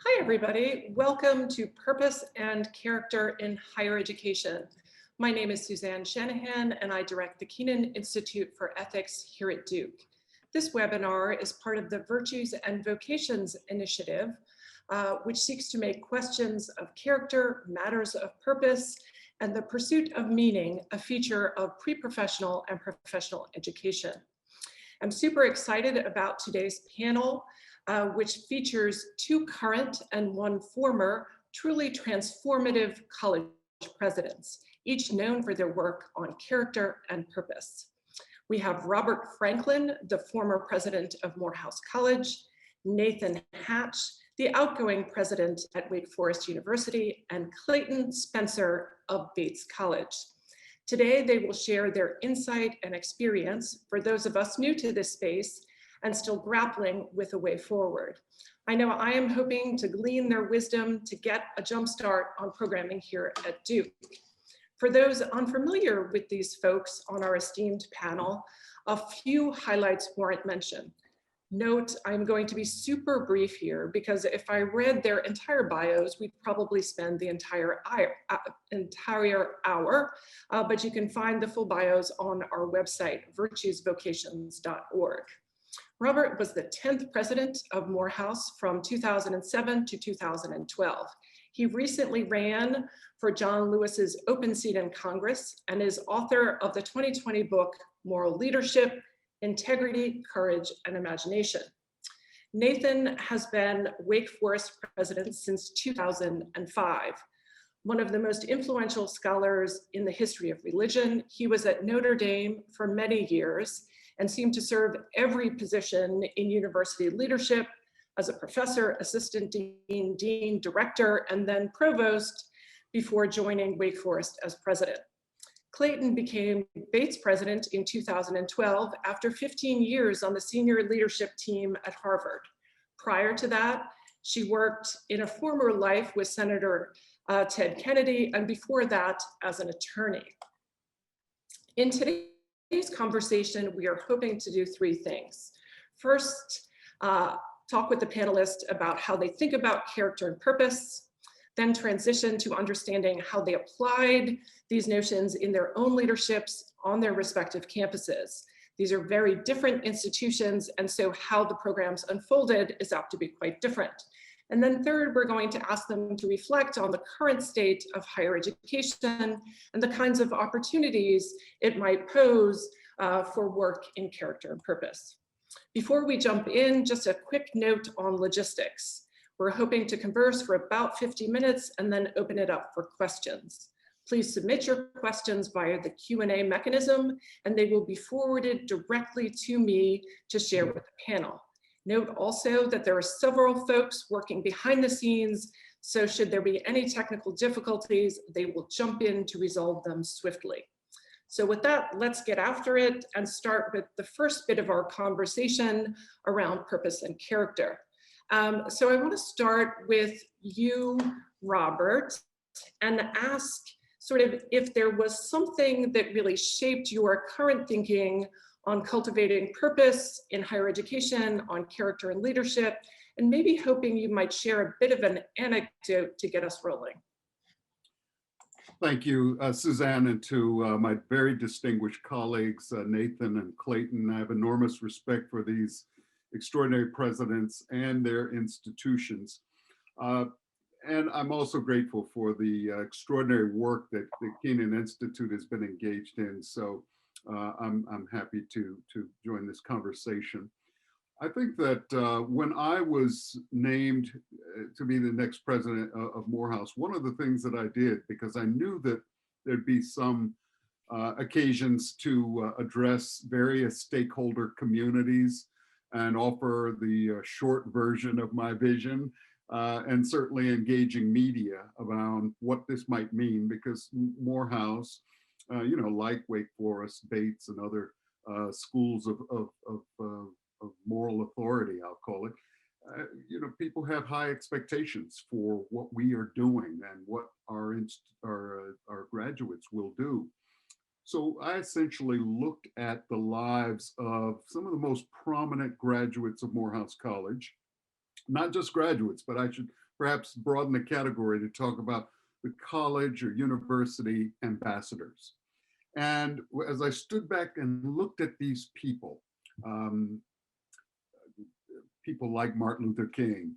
Hi, everybody. Welcome to Purpose and Character in Higher Education. My name is Suzanne Shanahan, and I direct the Kenan Institute for Ethics here at Duke. This webinar is part of the Virtues and Vocations initiative, which seeks to make questions of character, matters of purpose, and the pursuit of meaning a feature of pre-professional and professional education. I'm super excited about today's panel, which features two current and one former truly transformative college presidents, each known for their work on character and purpose. We have Robert Franklin, the former president of Morehouse College, Nathan Hatch, the outgoing president at Wake Forest University, and Clayton Spencer of Bates College. Today, they will share their insight and experience for those of us new to this space and still grappling with a way forward. I know I am hoping to glean their wisdom to get a jump start on programming here at Duke. For those unfamiliar with these folks on our esteemed panel, a few highlights warrant mention. Note, I'm going to be super brief here because if I read their entire bios, we'd probably spend the entire hour, but you can find the full bios on our website, virtuesvocations.org. Robert was the 10th president of Morehouse from 2007 to 2012. He recently ran for John Lewis's open seat in Congress and is author of the 2020 book, Moral Leadership, Integrity, Courage, and Imagination. Nathan has been Wake Forest president since 2005. One of the most influential scholars in the history of religion, he was at Notre Dame for many years and seemed to serve every position in university leadership as a professor, assistant dean, dean, director, and then provost before joining Wake Forest as president. Clayton became Bates president in 2012 after 15 years on the senior leadership team at Harvard. Prior to that, she worked in a former life with Senator Ted Kennedy, and before that as an attorney. In today's conversation, we are hoping to do three things. First, talk with the panelists about how they think about character and purpose, then transition to understanding how they applied these notions in their own leaderships on their respective campuses. These are very different institutions, and so how the programs unfolded is apt to be quite different. And then third, we're going to ask them to reflect on the current state of higher education and the kinds of opportunities it might pose for work in character and purpose. Before we jump in, just a quick note on logistics. We're hoping to converse for about 50 minutes and then open it up for questions. Please submit your questions via the Q&A mechanism, and they will be forwarded directly to me to share with the panel. Note also that there are several folks working behind the scenes, so should there be any technical difficulties, they will jump in to resolve them swiftly. So with that, let's get after it and start with the first bit of our conversation around purpose and character. So I want to start with you, Robert, and ask sort of if there was something that really shaped your current thinking on cultivating purpose in higher education, on character and leadership, and maybe hoping you might share a bit of an anecdote to get us rolling. Thank you, Suzanne, and to my very distinguished colleagues, Nathan and Clayton. I have enormous respect for these extraordinary presidents and their institutions. And I'm also grateful for the extraordinary work that the Kenan Institute has been engaged in. So I'm happy to join this conversation. I think that when I was named to be the next president of Morehouse, one of the things that I did, because I knew that there'd be some occasions to address various stakeholder communities and offer the short version of my vision, and certainly engaging media around what this might mean, because Morehouse, like Wake Forest, Bates, and other schools of moral authority, I'll call it, people have high expectations for what we are doing and what our graduates will do. So I essentially looked at the lives of some of the most prominent graduates of Morehouse College not just graduates, but I should perhaps broaden the category to talk about the college or university ambassadors. And as I stood back and looked at these people, um, people like Martin Luther King,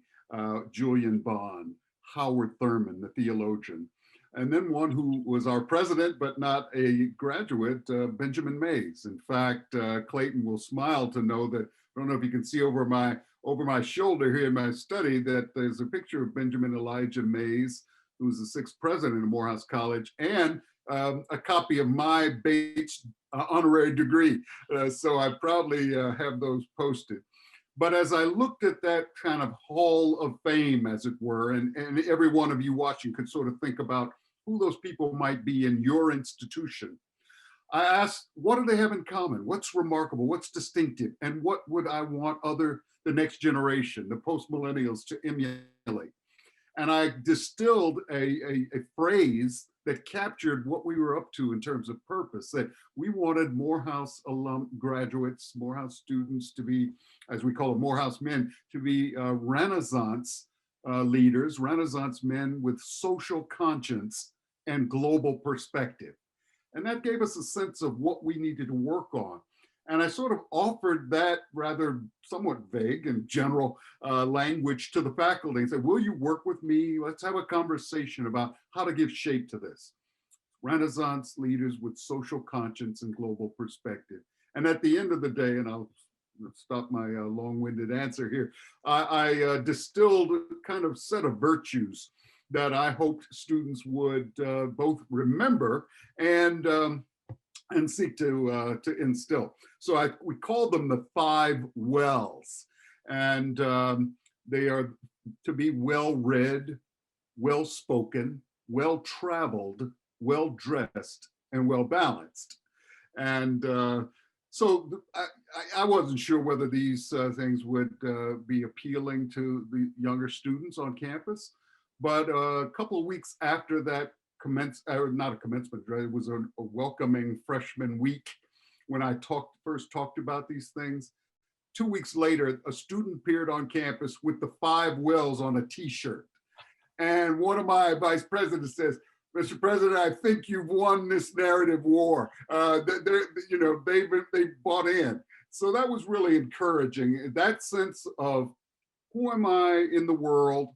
Julian Bond, Howard Thurman, the theologian, and then one who was our president, but not a graduate, Benjamin Mays. In fact, Clayton will smile to know that, I don't know if you can see over my shoulder here in my study, that there's a picture of Benjamin Elijah Mays, who's the sixth president of Morehouse College, and a copy of my Bates honorary degree. So I proudly have those posted. But as I looked at that kind of hall of fame, as it were, and every one of you watching could sort of think about who those people might be in your institution, I asked, what do they have in common? What's remarkable? What's distinctive? And what would I want the next generation, the post-millennials, to emulate? And I distilled a phrase that captured what we were up to in terms of purpose, that we wanted Morehouse graduates, Morehouse students to be, as we call it, Morehouse men, to be Renaissance leaders, Renaissance men with social conscience and global perspective. And that gave us a sense of what we needed to work on. And I sort of offered that rather somewhat vague and general language to the faculty and said, will you work with me? Let's have a conversation about how to give shape to this. Renaissance leaders with social conscience and global perspective. And at the end of the day, and I'll stop my long-winded answer here, I distilled a kind of set of virtues that I hoped students would both remember and seek to instill. So we call them the 5 wells, and they are to be well-read, well-spoken, well-traveled, well-dressed, and well-balanced. And so I wasn't sure whether these things would be appealing to the younger students on campus, but a couple of weeks after that not a commencement, right? It was a welcoming freshman week when I first talked about these things. 2 weeks later, a student appeared on campus with the 5 wells on a t-shirt. And one of my vice presidents says, Mr. President, I think you've won this narrative war. They bought in. So that was really encouraging. That sense of who am I in the world?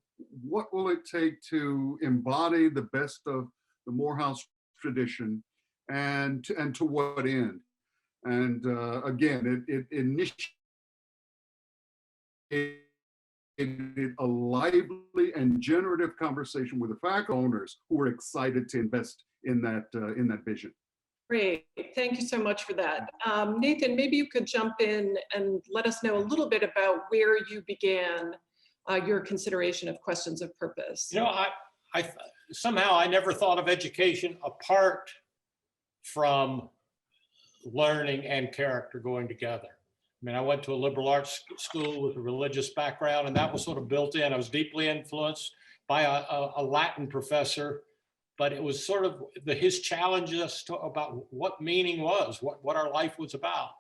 What will it take to embody the best of the Morehouse tradition, and to what end? And again, it initiated a lively and generative conversation with the faculty owners who were excited to invest in that vision. Great, thank you so much for that. Nathan, maybe you could jump in and let us know a little bit about where you began your consideration of questions of purpose. You know, I somehow I never thought of education apart from learning and character going together. I mean, I went to a liberal arts school with a religious background, and that was sort of built in. I was deeply influenced by a Latin professor, but it was sort of his challenge us about what meaning was, what our life was about.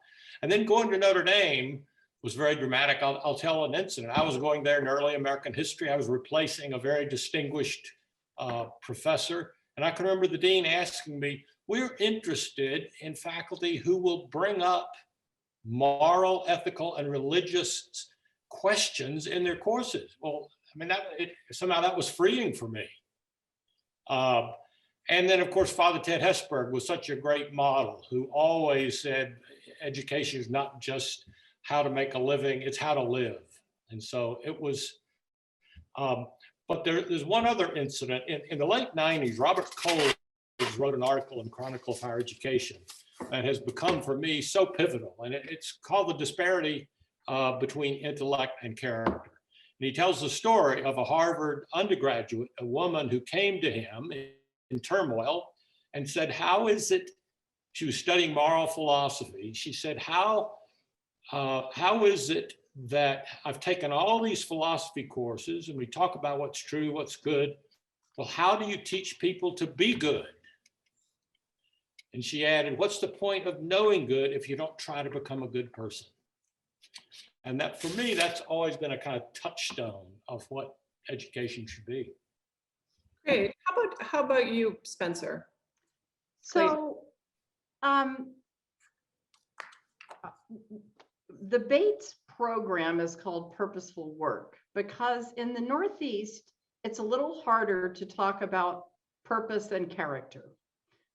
And then going to Notre Dame was very dramatic. I'll tell an incident. I was going there in early American history. I was replacing a very distinguished professor. And I can remember the dean asking me, we're interested in faculty who will bring up moral, ethical, and religious questions in their courses. Well, I mean, somehow that was freeing for me. And then, of course, Father Ted Hesburgh was such a great model who always said, education is not just how to make a living, it's how to live. And so it was, but there's one other incident. In the late 90s, Robert Cole wrote an article in Chronicle of Higher Education that has become for me so pivotal. And it's called The Disparity Between Intellect and Character. And he tells the story of a Harvard undergraduate, a woman who came to him in turmoil and said, how is it, she was studying moral philosophy. She said, how is it that I've taken all these philosophy courses and we talk about what's true, what's good. Well, how do you teach people to be good? And she added, what's the point of knowing good if you don't try to become a good person? And that, for me, that's always been a kind of touchstone of what education should be. Great. How about you, Spencer? So, the Bates program is called Purposeful Work because in the Northeast, it's a little harder to talk about purpose and character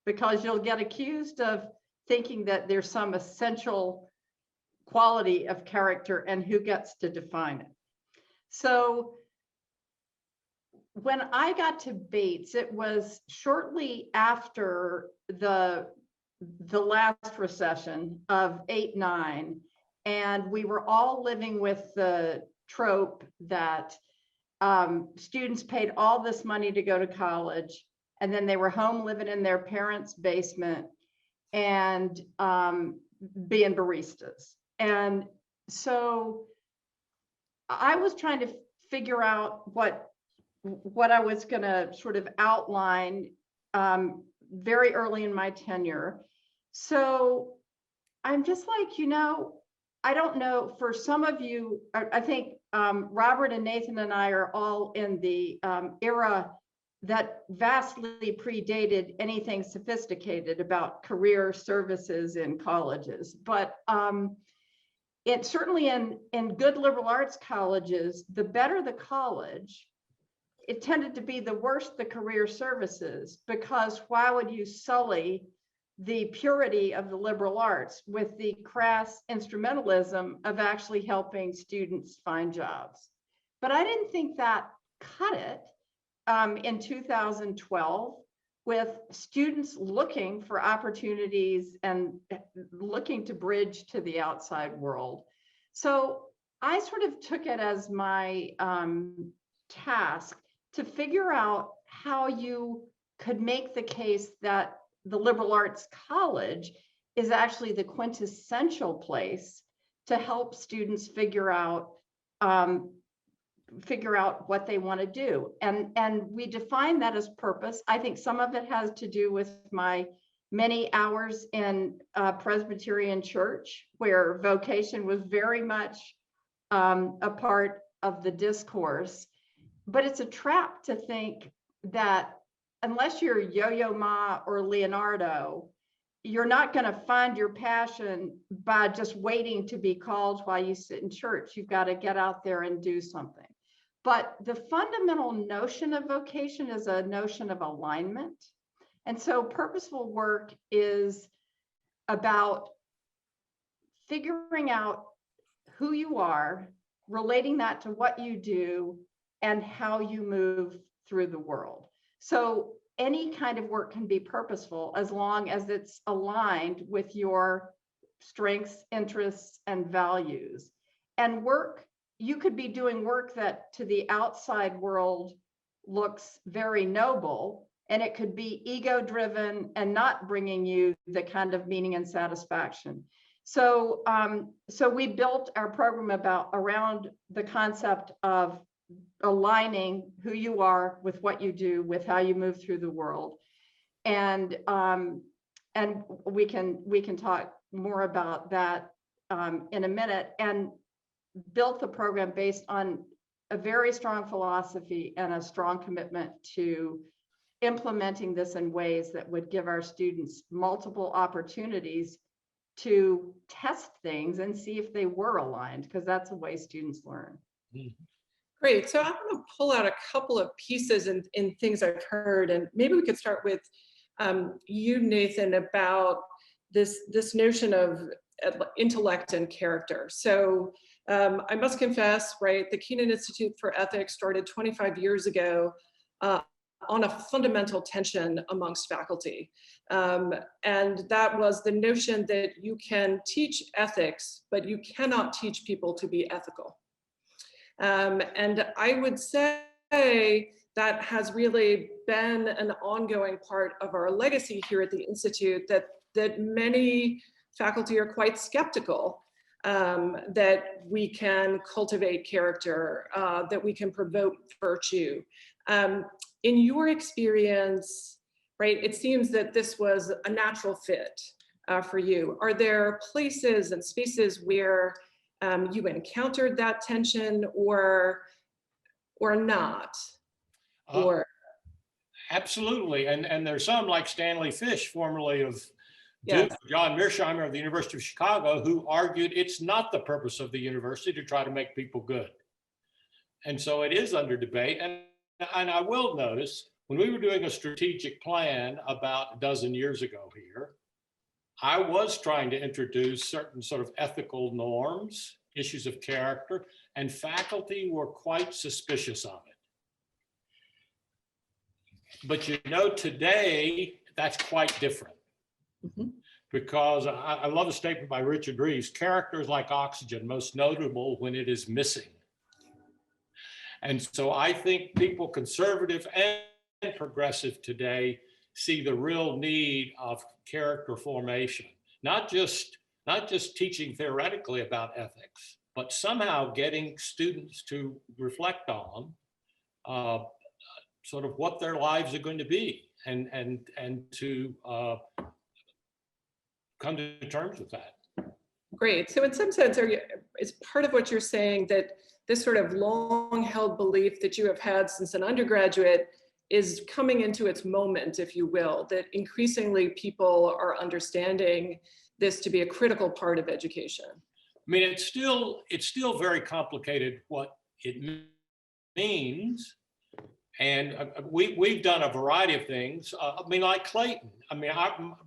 because you'll get accused of thinking that there's some essential quality of character and who gets to define it. So when I got to Bates, it was shortly after the last recession of 8-9, and we were all living with the trope that students paid all this money to go to college, and then they were home living in their parents' basement and being baristas. And so I was trying to figure out what I was going to sort of outline very early in my tenure. So I'm just like, I don't know, for some of you, I think Robert and Nathan and I are all in the era that vastly predated anything sophisticated about career services in colleges. But it certainly in good liberal arts colleges, the better the college, it tended to be the worse the career services, because why would you sully the purity of the liberal arts with the crass instrumentalism of actually helping students find jobs? But I didn't think that cut it in 2012 with students looking for opportunities and looking to bridge to the outside world. So I sort of took it as my task to figure out how you could make the case that the liberal arts college is actually the quintessential place to help students figure out what they want to do. And we define that as purpose. I think some of it has to do with my many hours in Presbyterian church, where vocation was very much a part of the discourse. But it's a trap to think that unless you're Yo-Yo Ma or Leonardo, you're not going to find your passion by just waiting to be called while you sit in church. You've got to get out there and do something. But the fundamental notion of vocation is a notion of alignment. And so purposeful work is about figuring out who you are, relating that to what you do, and how you move through the world. So any kind of work can be purposeful as long as it's aligned with your strengths, interests, and values. And work, you could be doing work that to the outside world looks very noble, and it could be ego-driven and not bringing you the kind of meaning and satisfaction. So, so we built our program around the concept of aligning who you are with what you do, with how you move through the world. And we can talk more about that in a minute, and built the program based on a very strong philosophy and a strong commitment to implementing this in ways that would give our students multiple opportunities to test things and see if they were aligned, because that's the way students learn. Great. So I want to pull out a couple of pieces in things I've heard, and maybe we could start with you, Nathan, about this notion of intellect and character. So I must confess, right, the Kenan Institute for Ethics started 25 years ago on a fundamental tension amongst faculty. And that was the notion that you can teach ethics, but you cannot teach people to be ethical. And I would say that has really been an ongoing part of our legacy here at the Institute, that many faculty are quite skeptical that we can cultivate character, that we can promote virtue. In your experience, right, it seems that this was a natural fit for you. Are there places and spaces where you encountered that tension or not? Or Absolutely, and there's some like Stanley Fish, formerly of Duke, yes. John Mearsheimer of the University of Chicago, who argued it's not the purpose of the university to try to make people good. And so it is under debate. And I will notice when we were doing a strategic plan about a dozen years ago here, I was trying to introduce certain sort of ethical norms, issues of character, and faculty were quite suspicious of it. But you know, today, that's quite different. Mhm. Because I love a statement by Richard Reeves, character is like oxygen, most notable when it is missing. And so I think people, conservative and progressive today, see the real need of character formation, not just teaching theoretically about ethics, but somehow getting students to reflect on sort of what their lives are going to be and to come to terms with that. Great. So in some sense, is part of what you're saying that this sort of long-held belief that you have had since an undergraduate is coming into its moment, if you will, that increasingly people are understanding this to be a critical part of education? I mean, it's still very complicated what it means. And we've done a variety of things. I mean, like Clayton. I mean,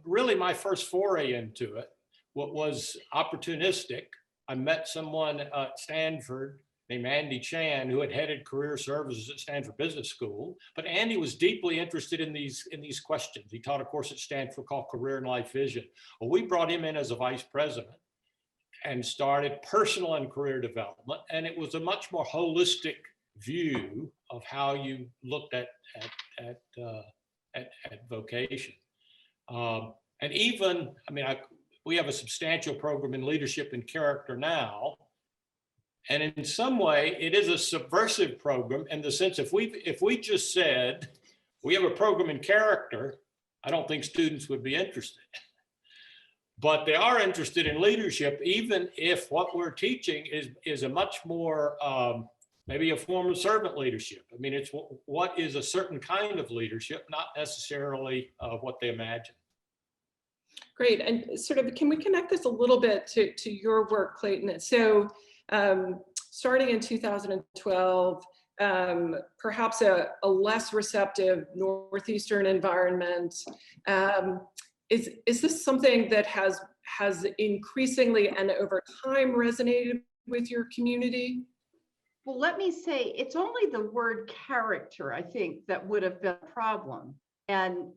really my first foray into it was opportunistic. I met someone at Stanford named Andy Chan, who had headed career services at Stanford Business School. But Andy was deeply interested in these questions. He taught a course at Stanford called Career and Life Vision. Well, we brought him in as a vice president and started personal and career development. And it was a much more holistic view of how you looked at vocation. And even, I mean, we have a substantial program in leadership and character now. And in some way, it is a subversive program in the sense if we just said, we have a program in character, I don't think students would be interested. But they are interested in leadership, even if what we're teaching is a much more, maybe a form of servant leadership. I mean, it's what is a certain kind of leadership, not necessarily what they imagine. Great. And sort of, can we connect this a little bit to your work, Clayton? So starting in 2012, perhaps a less receptive Northeastern environment. Is this something that has increasingly and over time resonated with your community? Well, let me say, it's only the word character, I think, that would have been a problem. And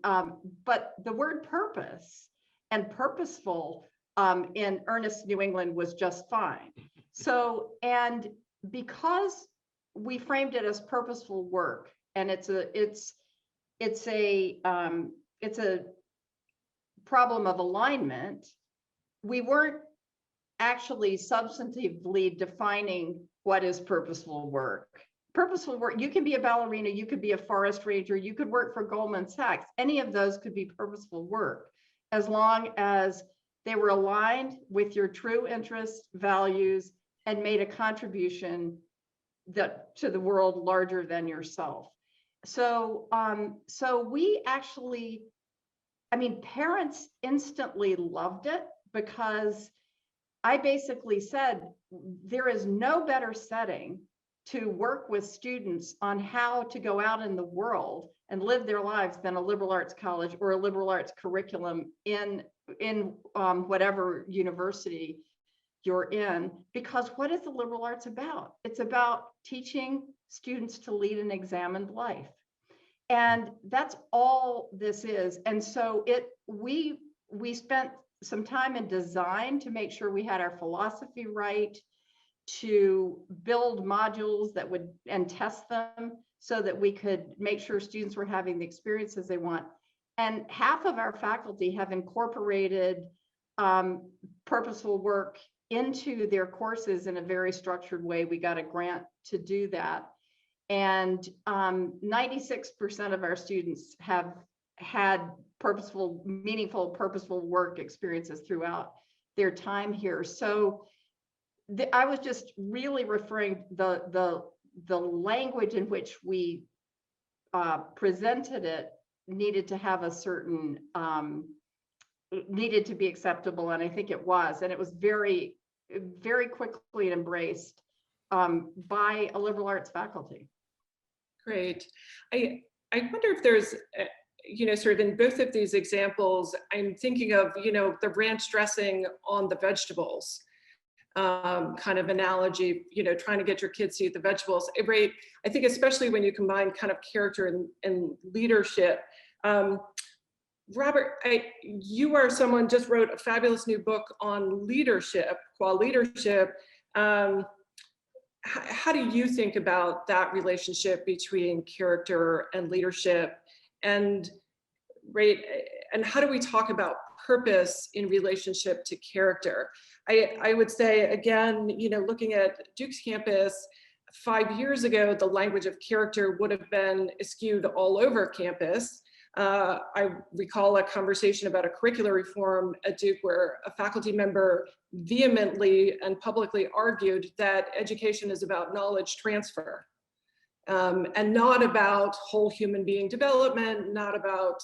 but the word purpose and purposeful in earnest New England was just fine. So, and because we framed it as purposeful work, and it's a problem of alignment, we weren't actually substantively defining what is purposeful work. Purposeful work, you can be a ballerina, you could be a forest ranger, you could work for Goldman Sachs. Any of those could be purposeful work, as long as they were aligned with your true interests, values, and made a contribution to the world larger than yourself. So, so we actually, I mean, parents instantly loved it, because I basically said, there is no better setting to work with students on how to go out in the world and live their lives than a liberal arts college or a liberal arts curriculum in whatever university you're in. Because what is the liberal arts about? It's about teaching students to lead an examined life. And that's all this is. And so we spent some time in design to make sure we had our philosophy right, to build modules that would, and test them so that we could make sure students were having the experiences they want. And half of our faculty have incorporated purposeful work into their courses in a very structured way. We got a grant to do that. And 96% of our students have had purposeful, meaningful, purposeful work experiences throughout their time here. So I was just really referring the language in which we presented it needed to have a certain needed to be acceptable, and I think it was, and it was very, very quickly embraced by a liberal arts faculty. Great. I wonder if there's, sort of in both of these examples, I'm thinking of, the ranch dressing on the vegetables kind of analogy, trying to get your kids to eat the vegetables. Right. I think especially when you combine kind of character and leadership. Robert, you are someone just wrote a fabulous new book on leadership, qual leadership. How do you think about that relationship between character and leadership? And right, and how do we talk about purpose in relationship to character? I would say, again, looking at Duke's campus 5 years ago, the language of character would have been skewed all over campus. I recall a conversation about a curricular reform at Duke where a faculty member vehemently and publicly argued that education is about knowledge transfer and not about whole human being development, not about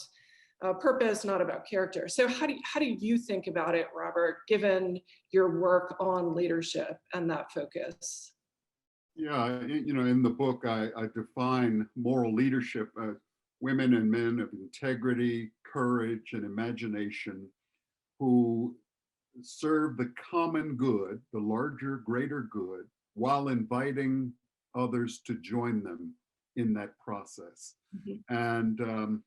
purpose, not about character. So how do you think about it, Robert, given your work on leadership and that focus? Yeah, in the book, I define moral leadership as women and men of integrity, courage, and imagination who serve the common good, the larger, greater good, while inviting others to join them in that process. Mm-hmm. And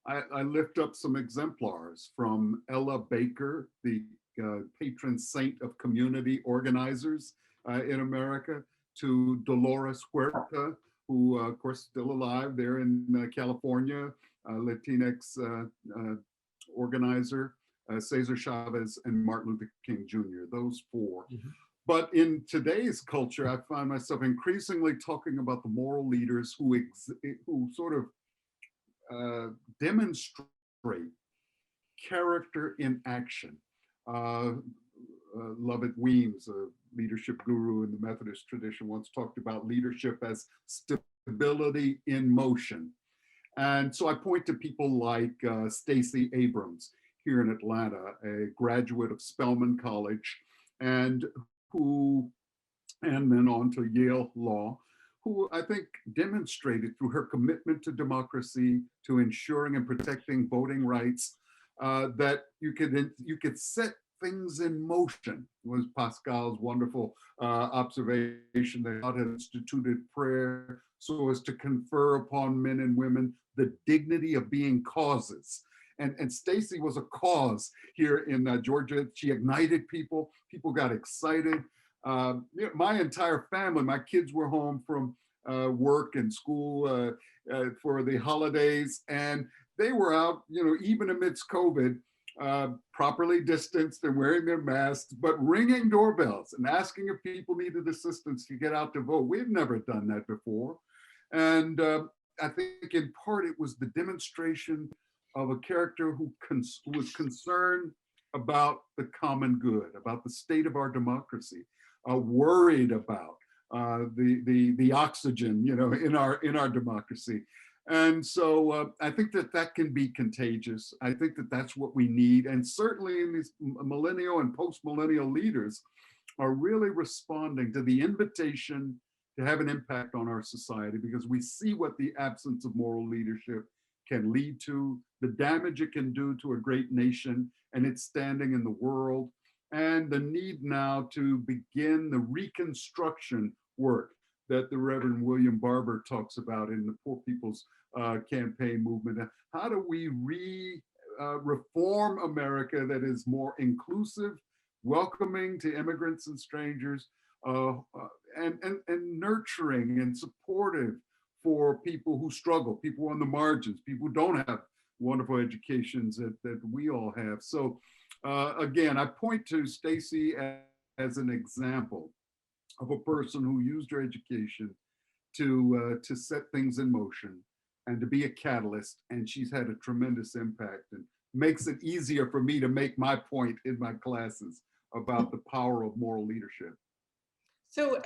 I lift up some exemplars from Ella Baker, the patron saint of community organizers in America, to Dolores Huerta, who, of course, still alive there in California, Latinx organizer, Cesar Chavez, and Martin Luther King Jr., those four. Mm-hmm. But in today's culture, I find myself increasingly talking about the moral leaders who sort of demonstrate character in action. Lovett Weems, a leadership guru in the Methodist tradition, once talked about leadership as stability in motion. And so I point to people like Stacey Abrams here in Atlanta, a graduate of Spelman College, and then on to Yale Law, who I think demonstrated through her commitment to democracy, to ensuring and protecting voting rights, that you could set things in motion. It was Pascal's wonderful observation that God had instituted prayer so as to confer upon men and women the dignity of being causes. And Stacey was a cause here in Georgia. She ignited people. People got excited. My entire family, my kids were home from work and school for the holidays, and they were out, even amidst COVID, properly distanced and wearing their masks, but ringing doorbells and asking if people needed assistance to get out to vote. We've never done that before. And I think in part it was the demonstration of a character who was concerned about the common good, about the state of our democracy, worried about the oxygen, in our democracy. And so I think that can be contagious. I think that that's what we need. And certainly in these millennial and post-millennial leaders are really responding to the invitation to have an impact on our society, because we see what the absence of moral leadership can lead to, the damage it can do to a great nation and its standing in the world, and the need now to begin the reconstruction work that the Reverend William Barber talks about in the Poor People's Campaign movement. How do we reform America that is more inclusive, welcoming to immigrants and strangers, and nurturing and supportive for people who struggle, people on the margins, people who don't have wonderful educations that we all have. So again, I point to Stacey as an example of a person who used her education to set things in motion and to be a catalyst. And she's had a tremendous impact and makes it easier for me to make my point in my classes about the power of moral leadership. So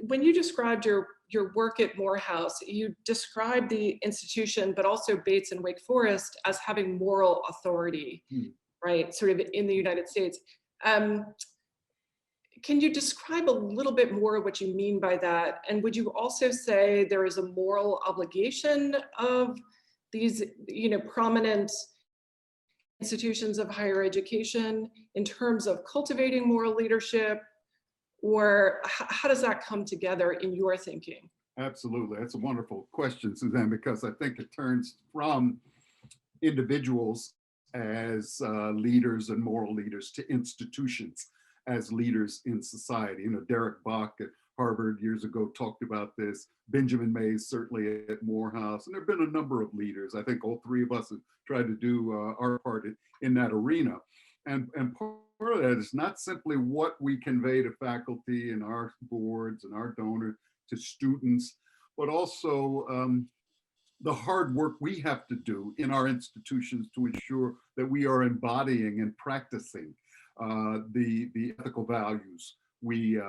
when you described your work at Morehouse, you described the institution, but also Bates and Wake Forest as having moral authority, right? Sort of in the United States. Can you describe a little bit more what you mean by that? And would you also say there is a moral obligation of these, prominent institutions of higher education in terms of cultivating moral leadership? Or how does that come together in your thinking? Absolutely. That's a wonderful question, Suzanne, because I think it turns from individuals as leaders and moral leaders to institutions as leaders in society. Derek Bach at Harvard years ago talked about this. Benjamin Mays certainly at Morehouse, and there have been a number of leaders. I think all three of us have tried to do our part in that arena. And part of that is not simply what we convey to faculty and our boards and our donors, to students, but also the hard work we have to do in our institutions to ensure that we are embodying and practicing the ethical values we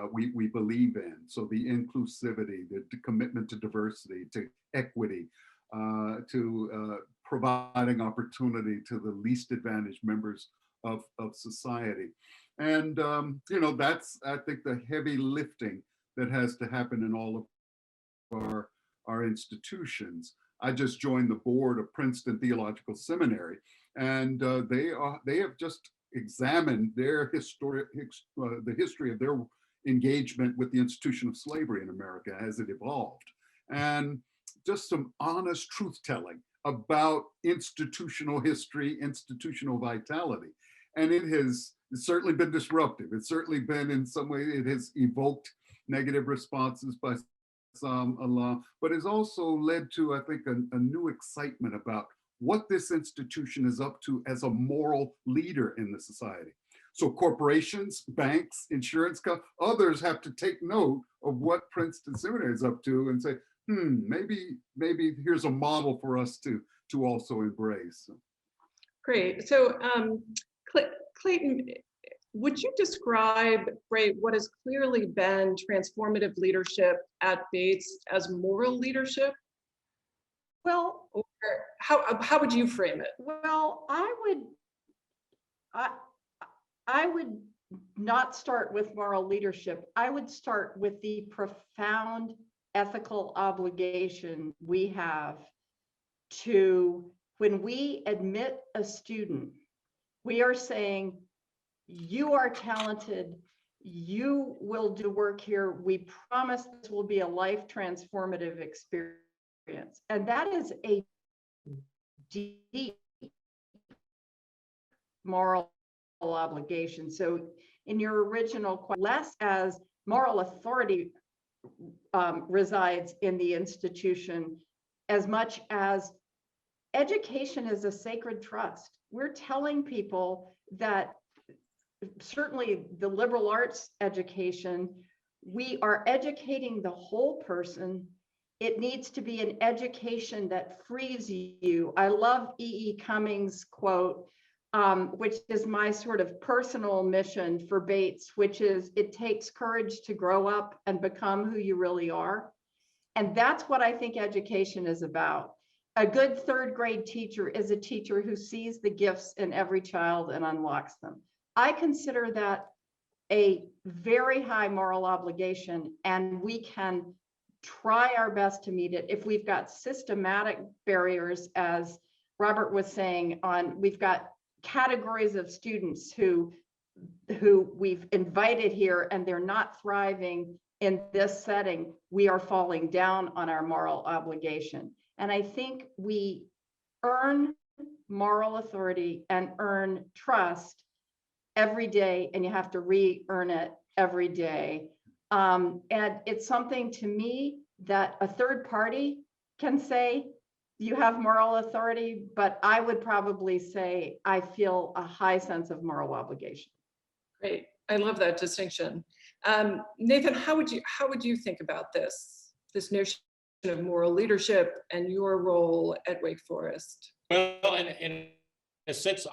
believe in. So the inclusivity, the commitment to diversity, to equity, to providing opportunity to the least advantaged members of society. And, that's, I think, the heavy lifting that has to happen in all of our institutions. I just joined the board of Princeton Theological Seminary, and they have just examined their the history of their engagement with the institution of slavery in America as it evolved, and just some honest truth-telling about institutional history, institutional vitality. And it's certainly been disruptive. It's certainly been, in some way, it has evoked negative responses by some alum, but has also led to, I think, a new excitement about what this institution is up to as a moral leader in the society. So corporations, banks, insurance companies, others have to take note of what Princeton Seminary is up to and say, maybe here's a model for us to also embrace. Great. So Clayton, would you describe, what has clearly been transformative leadership at Bates as moral leadership? Well, or how would you frame it? Well, I would not start with moral leadership. I would start with the profound ethical obligation we have to, when we admit a student, we are saying, you are talented, you will do work here. We promise this will be a life transformative experience. And that is a deep moral obligation. So in your original question, less as moral authority resides in the institution, as much as education is a sacred trust. We're telling people that certainly the liberal arts education, we are educating the whole person. It needs to be an education that frees you. I love E.E. Cummings' quote, which is my sort of personal mission for Bates, which is, it takes courage to grow up and become who you really are. And that's what I think education is about. A good third grade teacher is a teacher who sees the gifts in every child and unlocks them. I consider that a very high moral obligation, and we can try our best to meet it. If we've got systematic barriers, as Robert was saying, we've got categories of students who we've invited here and they're not thriving in this setting, we are falling down on our moral obligation. And I think we earn moral authority and earn trust every day, and you have to re-earn it every day. And it's something to me that a third party can say, you have moral authority, but I would probably say I feel a high sense of moral obligation. Great, I love that distinction. Nathan, how would you think about this notion of moral leadership and your role at Wake Forest? Well, in a sense,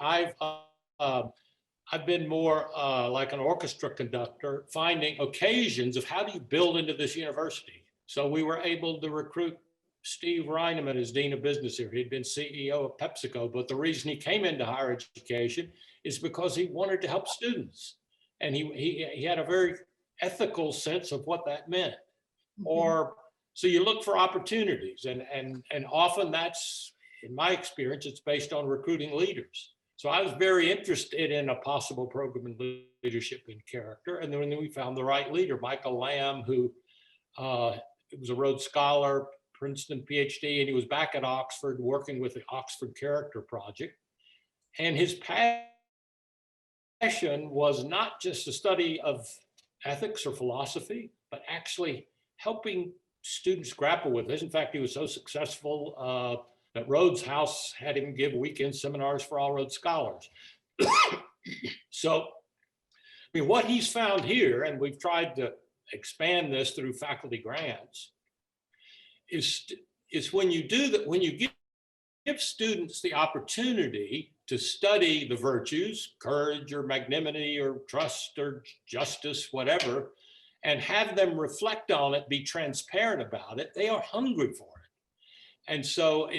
I've been more like an orchestra conductor, finding occasions of how do you build into this university. So we were able to recruit Steve Reineman as Dean of Business here. He'd been CEO of PepsiCo, but the reason he came into higher education is because he wanted to help students. And he had a very ethical sense of what that meant. Or so you look for opportunities, and often that's, in my experience, it's based on recruiting leaders. So I was very interested in a possible program in leadership and character. And then we found the right leader, Michael Lamb, who was a Rhodes Scholar, Princeton PhD, and he was back at Oxford working with the Oxford Character Project. And his passion was not just the study of ethics or philosophy, but actually helping students grapple with this. In fact, he was so successful that Rhodes House had him give weekend seminars for all Rhodes Scholars. So, I mean, what he's found here, and we've tried to expand this through faculty grants, is when you do that, when you give students the opportunity to study the virtues, courage or magnanimity or trust or justice, whatever, and have them reflect on it, be transparent about it, they are hungry for it. And so,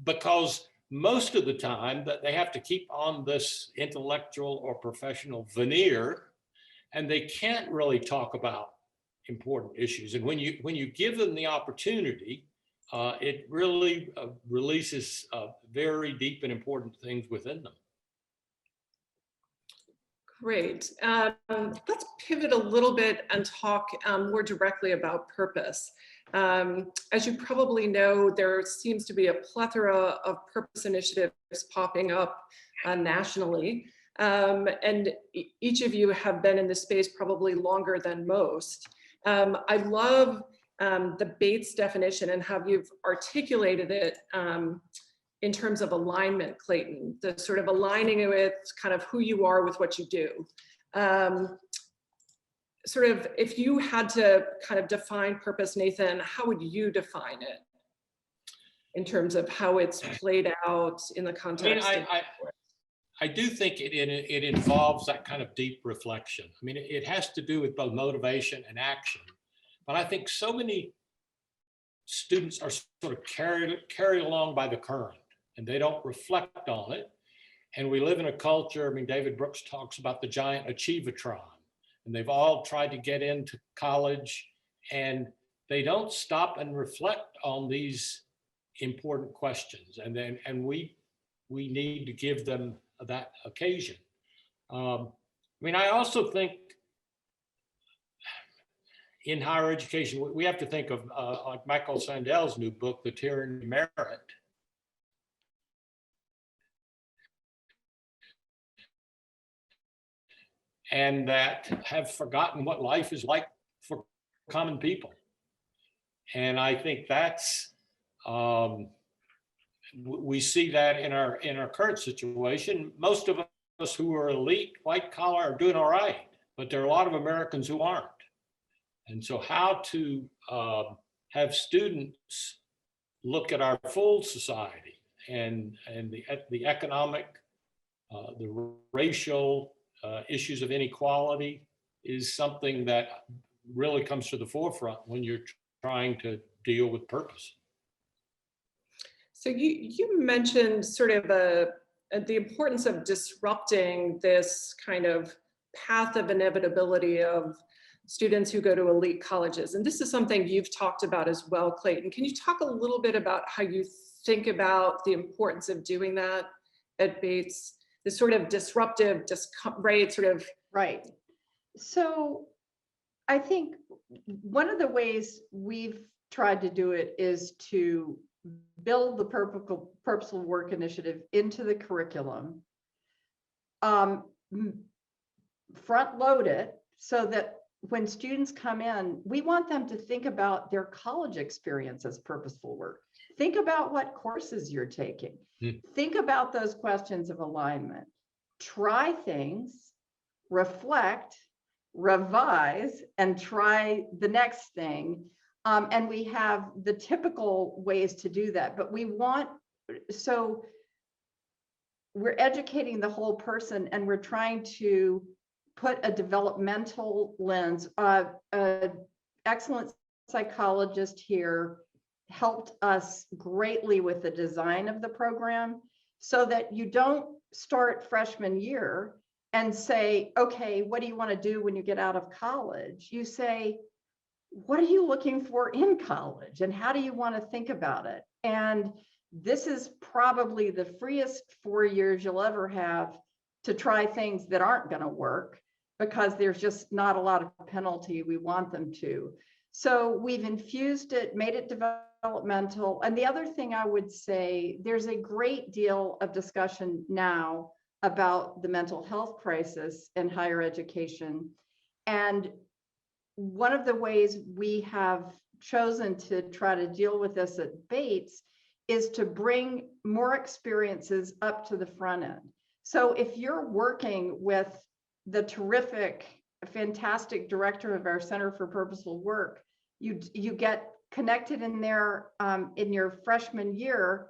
because most of the time that they have to keep on this intellectual or professional veneer, and they can't really talk about important issues. And when you give them the opportunity, it really releases very deep and important things within them. Great. Let's pivot a little bit and talk more directly about purpose. As you probably know, there seems to be a plethora of purpose initiatives popping up nationally. And each of you have been in this space probably longer than most. I love the Bates definition and how you've articulated it in terms of alignment, Clayton, the sort of aligning it with kind of who you are with what you do. Sort of, if you had to kind of define purpose, Nathan, how would you define it in terms of how it's played out in the context? I do think it involves that kind of deep reflection. I mean, it has to do with both motivation and action. But I think so many students are sort of carried along by the current, and they don't reflect on it. And we live in a culture, I mean, David Brooks talks about the giant achievatron, and they've all tried to get into college, and they don't stop and reflect on these important questions. And we need to give them that occasion. I mean, I also think in higher education, we have to think of like Michael Sandel's new book, The Tyranny of Merit. And that have forgotten what life is like for common people. And I think that's, we see that in our current situation. Most of us who are elite, white collar, are doing all right, but there are a lot of Americans who aren't. And so how to have students look at our full society and the economic, the racial issues of inequality is something that really comes to the forefront when you're trying to deal with purpose. So you mentioned sort of the importance of disrupting this kind of path of inevitability of students who go to elite colleges. And this is something you've talked about as well, Clayton. Can you talk a little bit about how you think about the importance of doing that at Bates? This sort of disruptive, Right. So I think one of the ways we've tried to do it is to build the purposeful work initiative into the curriculum, front load it so that when students come in, we want them to think about their college experience as purposeful work. Think about what courses you're taking. Think about those questions of alignment. Try things, reflect, revise, and try the next thing. And we have the typical ways to do that, but we want, so we're educating the whole person, and we're trying to put a developmental lens. An excellent psychologist here helped us greatly with the design of the program, so that you don't start freshman year and say, okay, what do you want to do when you get out of college? You say, what are you looking for in college, and how do you want to think about it? And this is probably the freest 4 years you'll ever have to try things that aren't going to work, because there's just not a lot of penalty. We want them to. So we've infused it, made it developmental. And the other thing I would say, there's a great deal of discussion now about the mental health crisis in higher education. And one of the ways we have chosen to try to deal with this at Bates is to bring more experiences up to the front end. So if you're working with the terrific, fantastic director of our Center for Purposeful Work, you get connected in there in your freshman year,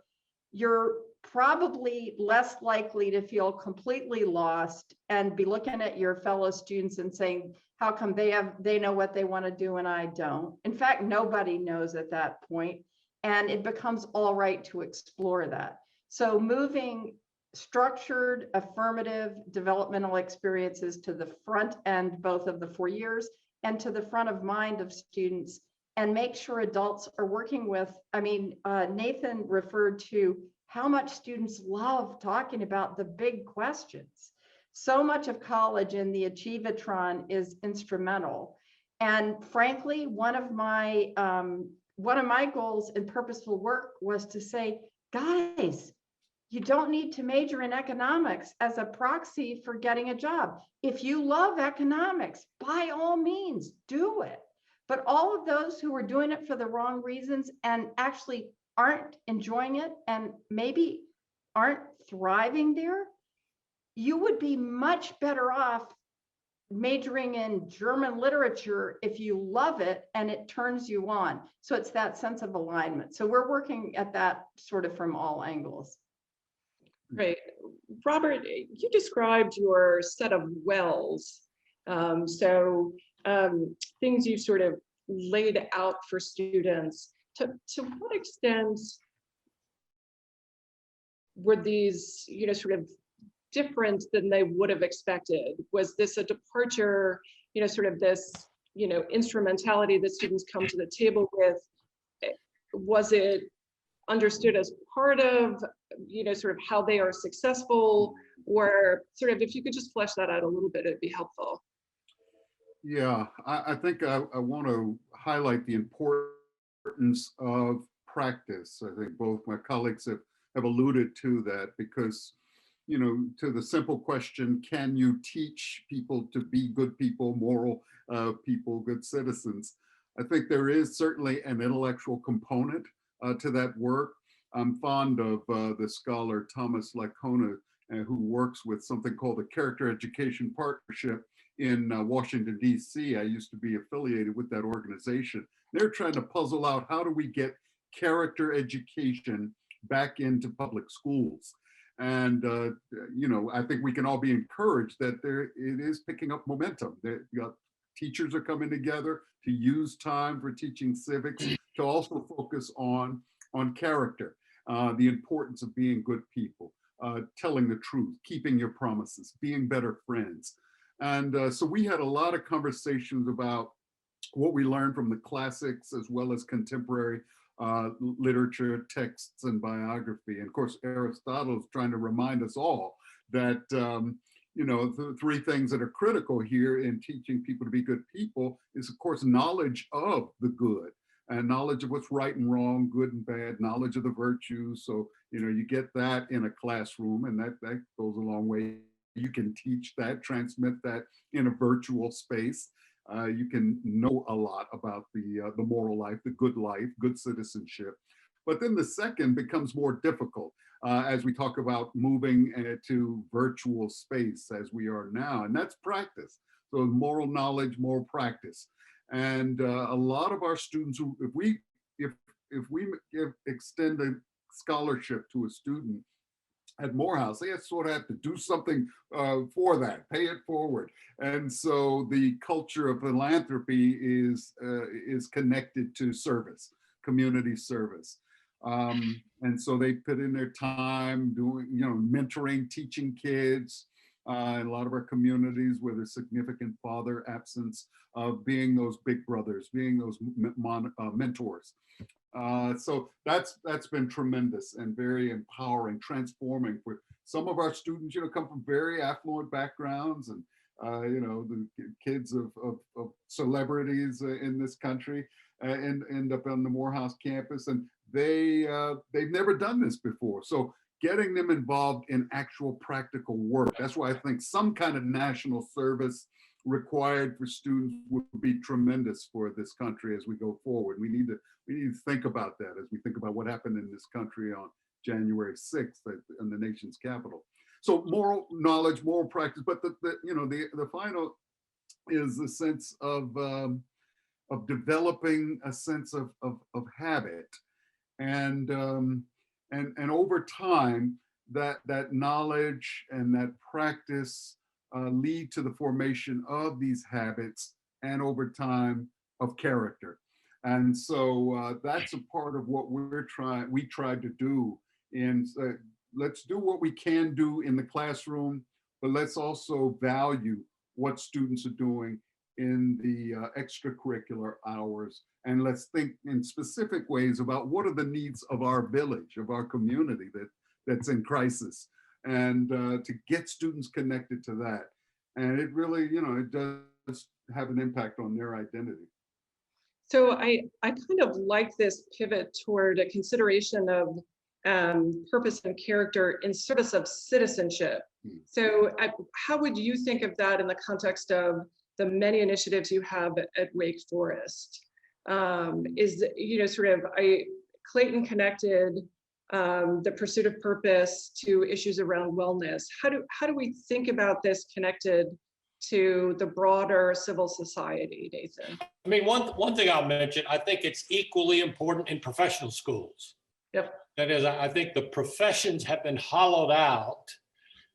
you're probably less likely to feel completely lost and be looking at your fellow students and saying, how come they know what they want to do and I don't? In fact, nobody knows at that point, and it becomes all right to explore that. So moving structured, affirmative developmental experiences to the front end, both of the 4 years, and to the front of mind of students, and make sure adults are working with, Nathan referred to how much students love talking about the big questions. So much of college in the Achievatron is instrumental. And frankly, one of my goals in purposeful work was to say, guys, you don't need to major in economics as a proxy for getting a job. If you love economics, by all means, do it. But all of those who are doing it for the wrong reasons and actually aren't enjoying it and maybe aren't thriving there, you would be much better off majoring in German literature if you love it and it turns you on. So it's that sense of alignment. So we're working at that sort of from all angles. Great. Robert, you described your set of wells. Things you sort of laid out for students. To what extent were these, sort of different than they would have expected? Was this a departure, sort of this, instrumentality that students come to the table with? Was it understood as part of, sort of how they are successful? Or sort of, if you could just flesh that out a little bit, it'd be helpful. Yeah, I think I want to highlight the importance of practice. I think both my colleagues have alluded to that, because, to the simple question, can you teach people to be good people, moral people, good citizens? I think there is certainly an intellectual component to that work. I'm fond of the scholar Thomas Lacona, who works with something called the Character Education Partnership in Washington, D.C. I used to be affiliated with that organization. They're trying to puzzle out, how do we get character education back into public schools? And, I think we can all be encouraged that it is picking up momentum. Teachers are coming together to use time for teaching civics, to also focus on character, the importance of being good people, telling the truth, keeping your promises, being better friends. And so we had a lot of conversations about what we learned from the classics as well as contemporary literature, texts, and biography. And of course, Aristotle is trying to remind us all that, the three things that are critical here in teaching people to be good people is, of course, knowledge of the good and knowledge of what's right and wrong, good and bad, knowledge of the virtues. So, you get that in a classroom, and that goes a long way. You can teach that, transmit that in a virtual space. You can know a lot about the moral life, the good citizenship. But then the second becomes more difficult as we talk about moving to virtual space as we are now, and that's practice. So moral knowledge, moral practice. And a lot of our students, if we extend a scholarship to a student at Morehouse, they sort of have to do something for that, pay it forward. And so the culture of philanthropy is connected to service, community service. And so they put in their time doing, mentoring, teaching kids in a lot of our communities where there's significant father absence, of being those big brothers, being those mentors. So that's been tremendous and very empowering, transforming for some of our students, come from very affluent backgrounds, and the kids of celebrities in this country and end up on the Morehouse campus, and they've never done this before. So getting them involved in actual practical work, that's why I think some kind of national service required for students would be tremendous for this country as we go forward. We need to think about that as we think about what happened in this country on January 6th in the nation's capital. So moral knowledge, moral practice, but the final is the sense of developing a sense of habit, and over time that knowledge and that practice lead to the formation of these habits, and over time of character. And so that's a part of what we tried to do in let's do what we can do in the classroom, but let's also value what students are doing in the extracurricular hours. And let's think in specific ways about what are the needs of our village, of our community that's in crisis, and to get students connected to that. And it really, it does have an impact on their identity. So I kind of like this pivot toward a consideration of purpose and character in service of citizenship. So how would you think of that in the context of the many initiatives you have at Wake Forest? Clayton connected the pursuit of purpose to issues around wellness. How do we think about this connected to the broader civil society, Nathan? I mean, one thing I'll mention, I think it's equally important in professional schools. Yep. That is, I think the professions have been hollowed out.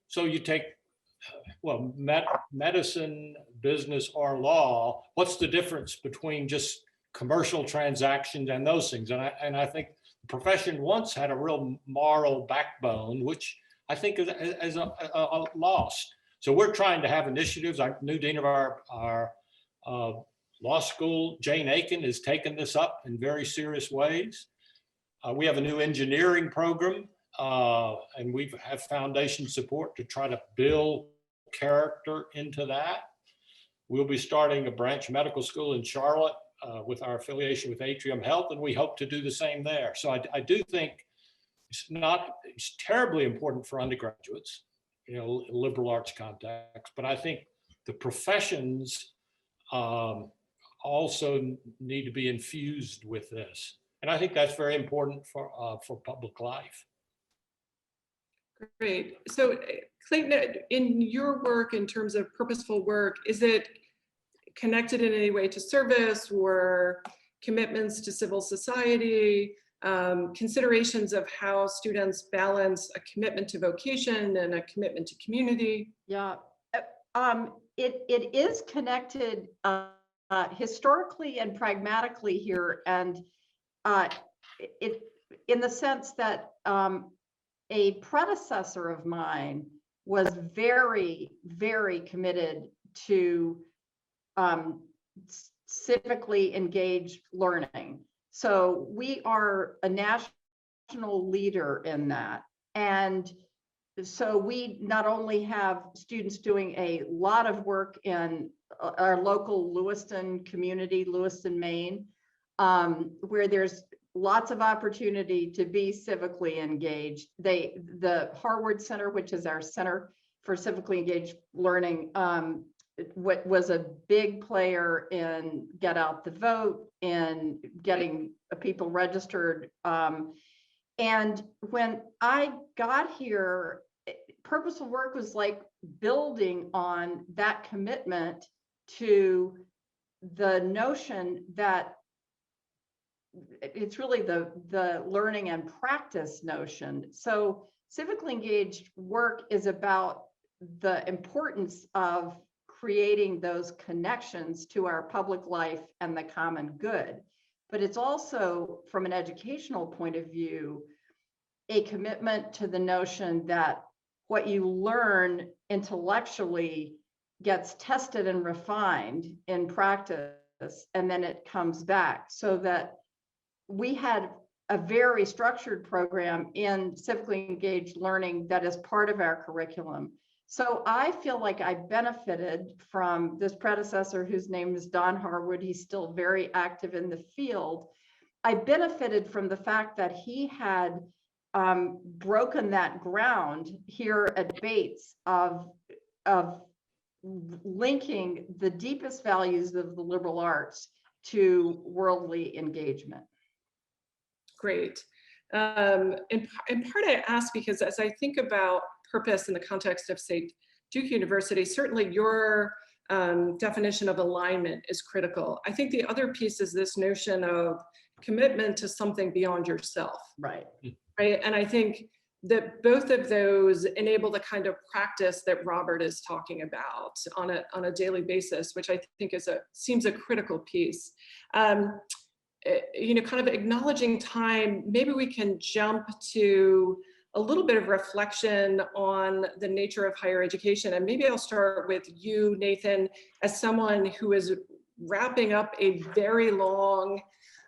So you take, medicine, business, or law, what's the difference between just commercial transactions and those things? And I think the profession once had a real moral backbone, which I think is a lost. So we're trying to have initiatives. Our new dean of our law school, Jane Aiken, has taken this up in very serious ways. We have a new engineering program, and we have foundation support to try to build character into that. We'll be starting a branch medical school in Charlotte with our affiliation with Atrium Health, and we hope to do the same there. So I do think it's terribly important for undergraduates, liberal arts context, but I think the professions also need to be infused with this. And I think that's very important for public life. Great. So Clayton, in your work, in terms of purposeful work, is it connected in any way to service or commitments to civil society, considerations of how students balance a commitment to vocation and a commitment to community? Yeah, it is connected historically and pragmatically here, and it in the sense that a predecessor of mine was very, very committed to civically engaged learning. So we are a national leader in that. And so we not only have students doing a lot of work in our local Lewiston community, Lewiston, Maine, where there's lots of opportunity to be civically engaged. The Harvard Center, which is our Center for Civically Engaged Learning, was a big player in Get Out the Vote, in getting people registered. And when I got here, purposeful work was like building on that commitment to the notion that it's really the learning and practice notion. So civically engaged work is about the importance of creating those connections to our public life and the common good. But it's also, from an educational point of view, a commitment to the notion that what you learn intellectually gets tested and refined in practice, and then it comes back. So that we had a very structured program in civically engaged learning that is part of our curriculum. So I feel like I benefited from this predecessor, whose name is Don Harwood. He's still very active in the field. I benefited from the fact that he had broken that ground here at Bates of linking the deepest values of the liberal arts to worldly engagement. Great. In part, I ask because as I think about purpose in the context of, say, Duke University, certainly your definition of alignment is critical. I think the other piece is this notion of commitment to something beyond yourself. Right. Right. And I think that both of those enable the kind of practice that Robert is talking about on a daily basis, which I think seems a critical piece. You know, kind of acknowledging time, maybe we can jump to a little bit of reflection on the nature of higher education. And maybe I'll start with you, Nathan, as someone who is wrapping up a very long,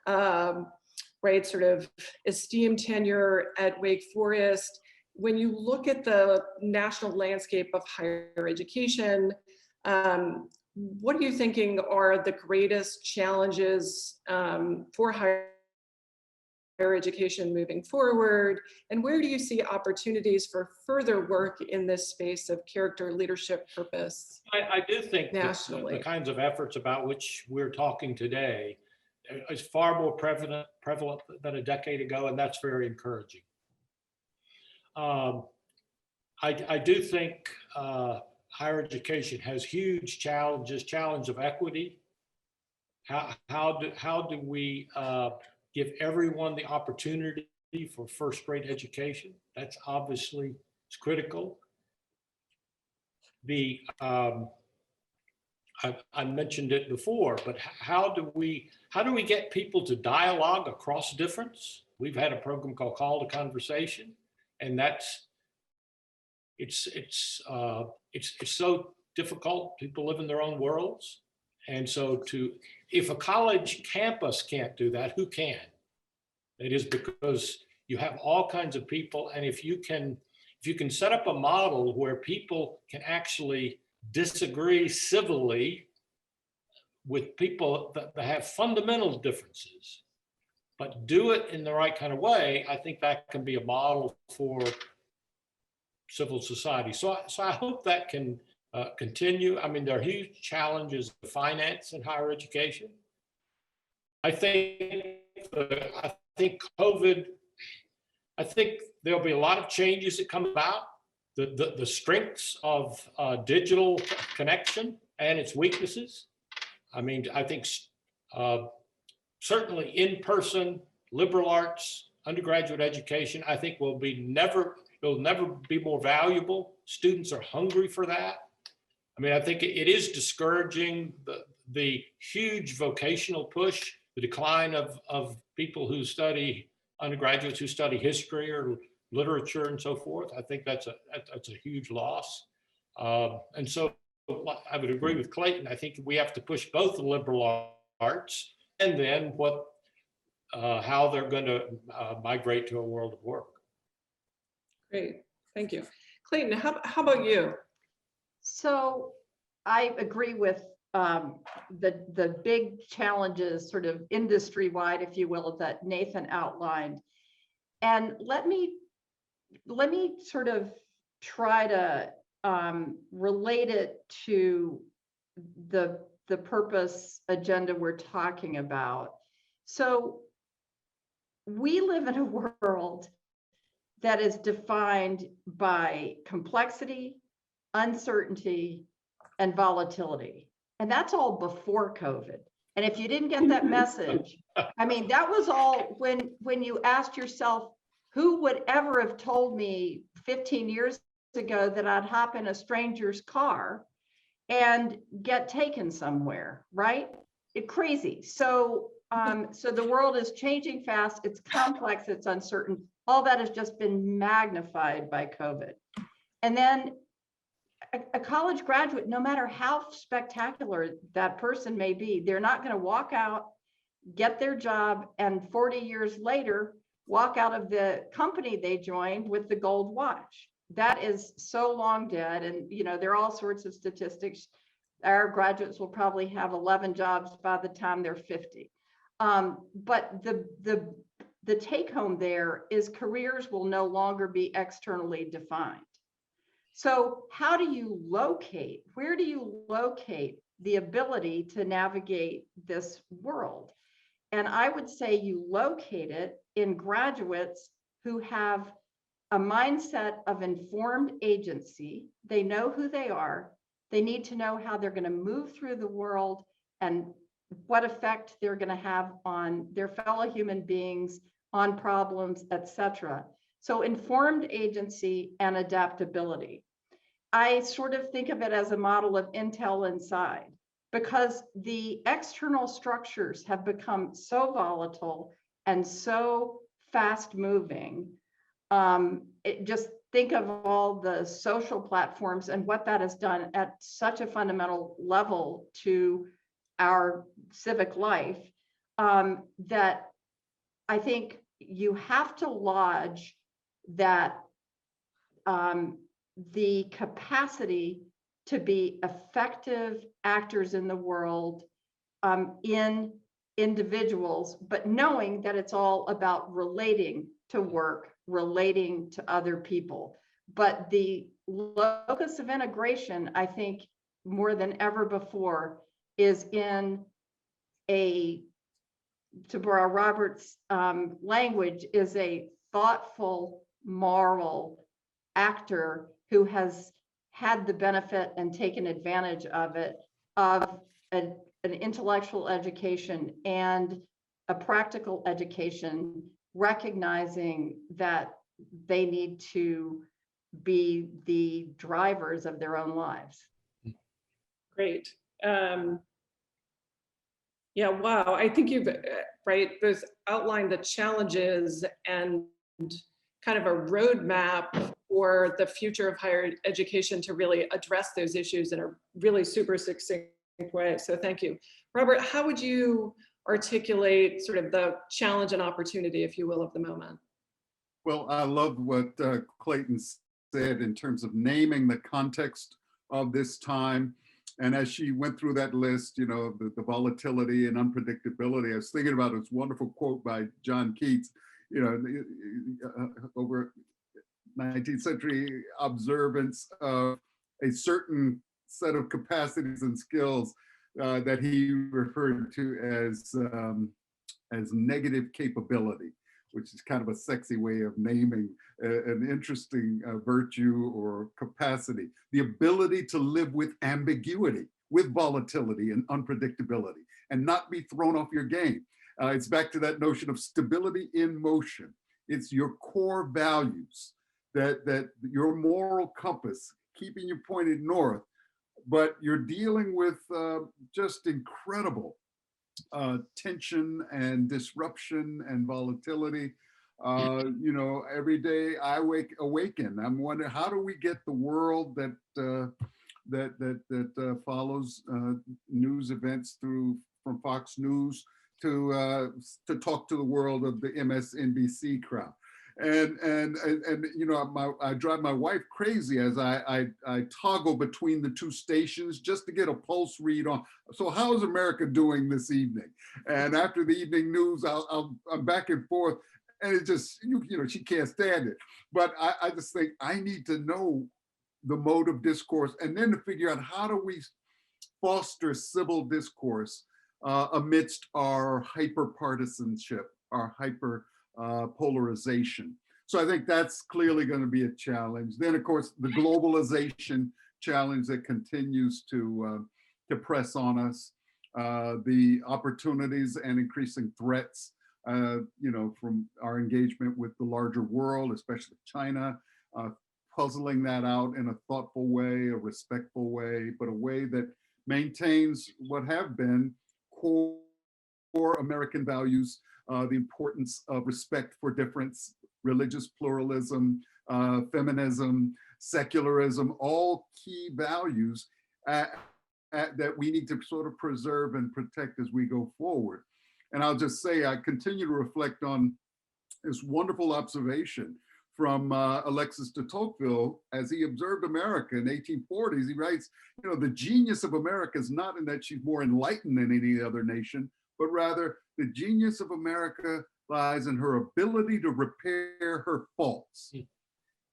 right, sort of esteemed tenure at Wake Forest. When you look at the national landscape of higher education, what are you thinking are the greatest challenges for higher education moving forward? And where do you see opportunities for further work in this space of character, leadership, purpose? I do think nationally, the kinds of efforts about which we're talking today is far more prevalent than a decade ago, and that's very encouraging. I do think higher education has huge challenges, challenge of equity. How do we give everyone the opportunity for first-rate education? That's obviously it's critical. I mentioned it before, but how do we get people to dialogue across difference? We've had a program called Call to Conversation, and it's so difficult. People live in their own worlds, and so if a college campus can't do that, who can? It is because you have all kinds of people, and if you can set up a model where people can actually disagree civilly with people that have fundamental differences, but do it in the right kind of way, I think that can be a model for civil society. So I hope that can continue. I mean, there are huge challenges to finance in higher education. I think COVID, I think there'll be a lot of changes that come about. The strengths of digital connection and its weaknesses. I mean, I think certainly in-person liberal arts undergraduate education, I think will never be more valuable. Students are hungry for that. I mean, I think it is discouraging the huge vocational push, the decline of people who study, undergraduates who study history or literature and so forth. I think that's a huge loss. And so I would agree with Clayton. I think we have to push both the liberal arts and then how they're going to migrate to a world of work. Great, thank you. Clayton, how about you? So I agree with the big challenges, sort of industry-wide, if you will, that Nathan outlined. And let me sort of try to relate it to the purpose agenda we're talking about. So we live in a world that is defined by complexity, uncertainty, and volatility. And that's all before COVID. And if you didn't get that message, I mean, that was all when you asked yourself, who would ever have told me 15 years ago that I'd hop in a stranger's car and get taken somewhere, right? It's crazy. So, so the world is changing fast. It's complex. It's uncertain. All that has just been magnified by COVID. And then a college graduate, no matter how spectacular that person may be, they're not going to walk out, get their job, and 40 years later, walk out of the company they joined with the gold watch. That is so long dead. And, you know, there are all sorts of statistics. Our graduates will probably have 11 jobs by the time they're 50. But the take home there is careers will no longer be externally defined. So how do you locate, where do you locate the ability to navigate this world? And I would say you locate it in graduates who have a mindset of informed agency. They know who they are. They need to know how they're going to move through the world and what effect they're going to have on their fellow human beings, on problems, etc. So informed agency and adaptability. I sort of think of it as a model of Intel inside, because the external structures have become so volatile and so fast moving. Just think of all the social platforms and what that has done at such a fundamental level to our civic life, that I think you have to lodge that the capacity to be effective actors in the world in individuals, but knowing that it's all about relating to work, relating to other people. But the locus of integration, I think, more than ever before, is in a, to borrow Robert's language, is a thoughtful, moral actor who has had the benefit and taken advantage of it, of an intellectual education and a practical education, recognizing that they need to be the drivers of their own lives. Great. Yeah, wow. I think you've, right, there's outlined the challenges and kind of a roadmap for the future of higher education to really address those issues in a really super succinct way. So thank you. Robert, how would you articulate sort of the challenge and opportunity, if you will, of the moment? Well, I love what Clayton said in terms of naming the context of this time. And as she went through that list, you know, the volatility and unpredictability, I was thinking about this wonderful quote by John Keats, you know, over 19th century observance of a certain set of capacities and skills that he referred to as negative capability, which is kind of a sexy way of naming an interesting virtue or capacity. The ability to live with ambiguity, with volatility and unpredictability, and not be thrown off your game. It's back to that notion of stability in motion. It's your core values, that your moral compass, keeping you pointed north, but you're dealing with just incredible tension and disruption and volatility. You know, every day I awaken. I'm wondering, how do we get the world that follows news events from Fox News to talk to the world of the MSNBC crowd? And you know, I drive my wife crazy as I toggle between the two stations just to get a pulse read on, so how is America doing this evening? And after the evening news, I'm back and forth, and it just, you know, she can't stand it. But I just think I need to know the mode of discourse, and then to figure out how do we foster civil discourse amidst our hyper partisanship, our hyper polarization. So I think that's clearly going to be a challenge. Then, of course, the globalization challenge that continues to press on us. the opportunities and increasing threats, from our engagement with the larger world, especially China, puzzling that out in a thoughtful way, a respectful way, but a way that maintains what have been core American values, the importance of respect for difference, religious pluralism, feminism, secularism, all key values that we need to sort of preserve and protect as we go forward. And I'll just say, I continue to reflect on this wonderful observation from Alexis de Tocqueville as he observed America in the 1840s. He writes, the genius of America is not in that she's more enlightened than any other nation, but rather the genius of America lies in her ability to repair her faults.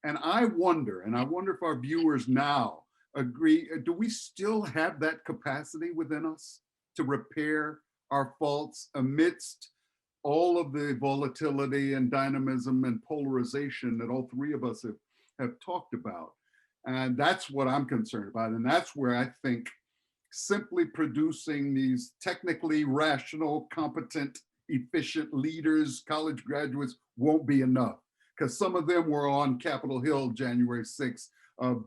And I wonder if our viewers now agree, do we still have that capacity within us to repair our faults amidst all of the volatility and dynamism and polarization that all three of us have talked about? And that's what I'm concerned about. And that's where I think simply producing these technically rational, competent, efficient leaders, college graduates, won't be enough. Because some of them were on Capitol Hill January 6th,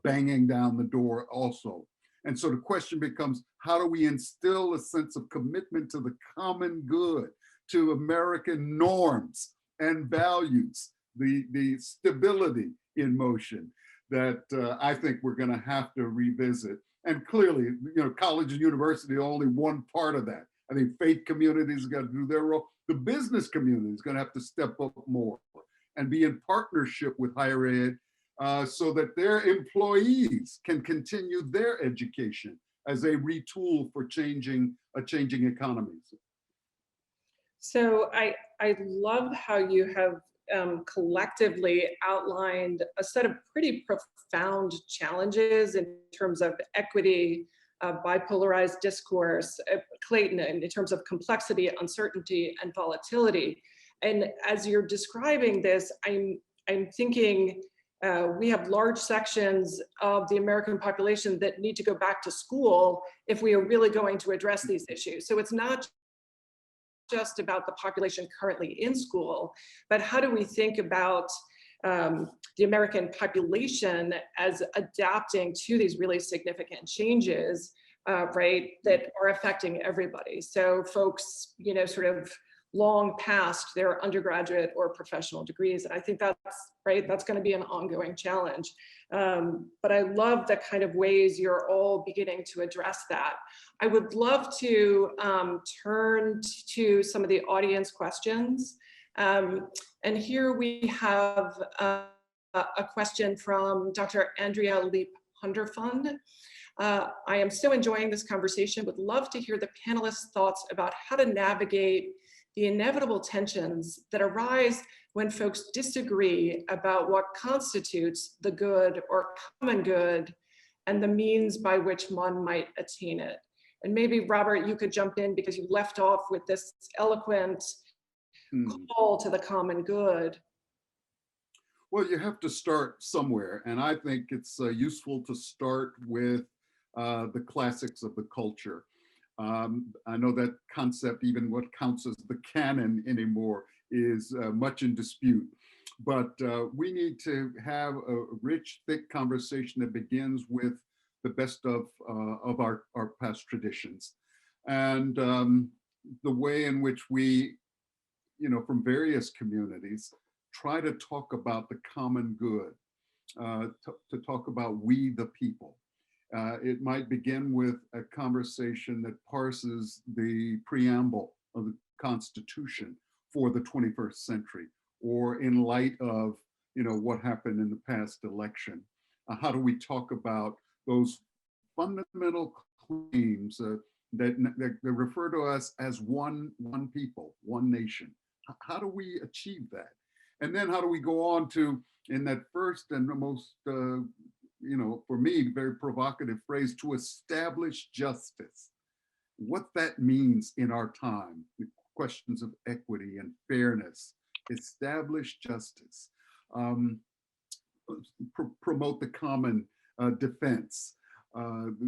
banging down the door also. And so the question becomes, how do we instill a sense of commitment to the common good, to American norms and values, the stability in motion that I think we're going to have to revisit. And clearly, college and university are only one part of that. I think faith communities have got to do their role. The business community is going to have to step up more and be in partnership with higher ed so that their employees can continue their education as they retool for changing economies. So I love how you have collectively outlined a set of pretty profound challenges in terms of equity, bipolarized discourse, Clayton, in terms of complexity, uncertainty, and volatility. And as you're describing this, I'm thinking we have large sections of the American population that need to go back to school if we are really going to address these issues. So it's not just about the population currently in school, but how do we think about the American population as adapting to these really significant changes, right, that are affecting everybody. So folks, sort of long past their undergraduate or professional degrees. And I think that's right, that's going to be an ongoing challenge. But I love the kind of ways you're all beginning to address that. I would love to turn to some of the audience questions. And here we have a question from Dr. Andrea Leap Hunderfund. I am so enjoying this conversation. Would love to hear the panelists' thoughts about how to navigate the inevitable tensions that arise when folks disagree about what constitutes the good or common good and the means by which one might attain it. And maybe, Robert, you could jump in because you left off with this eloquent call to the common good. Well, you have to start somewhere. And I think it's useful to start with the classics of the culture. I know that concept, even what counts as the canon anymore, is much in dispute. But we need to have a rich, thick conversation that begins with the best of our past traditions. And the way in which we, from various communities, try to talk about the common good, to talk about we the people. It might begin with a conversation that parses the preamble of the Constitution for the 21st century, or in light of what happened in the past election. How do we talk about those fundamental claims that refer to us as one people, one nation? How do we achieve that? And then how do we go on to, in that first and the most for me, very provocative phrase, to establish justice? What that means in our time, the questions of equity and fairness, establish justice, promote the common defense,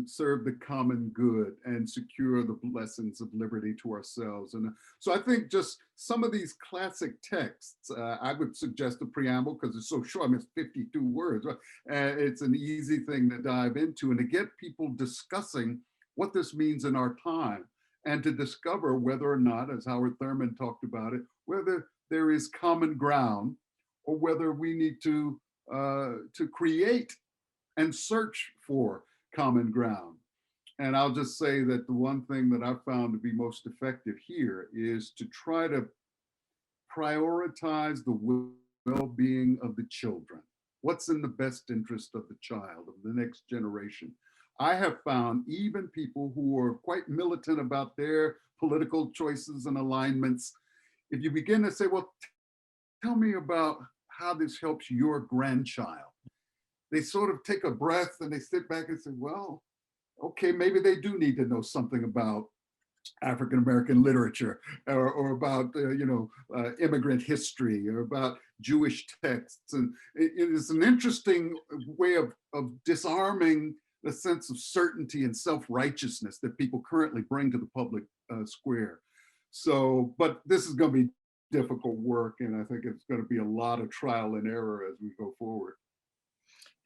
serve the common good, and secure the blessings of liberty to ourselves. And so I think just some of these classic texts, I would suggest a preamble because it's so short. I mean, it's 52 words. It's an easy thing to dive into and to get people discussing what this means in our time, and to discover whether or not, as Howard Thurman talked about it, whether there is common ground or whether we need to create and search for common ground. And I'll just say that the one thing that I've found to be most effective here is to try to prioritize the well-being of the children. What's in the best interest of the child, of the next generation? I have found even people who are quite militant about their political choices and alignments, if you begin to say, well, tell me about how this helps your grandchild, they sort of take a breath and they sit back and say, well, okay, maybe they do need to know something about African-American literature, or about immigrant history, or about Jewish texts. And it is an interesting way of disarming the sense of certainty and self-righteousness that people currently bring to the public square. So, but this is going to be difficult work, and I think it's going to be a lot of trial and error as we go forward.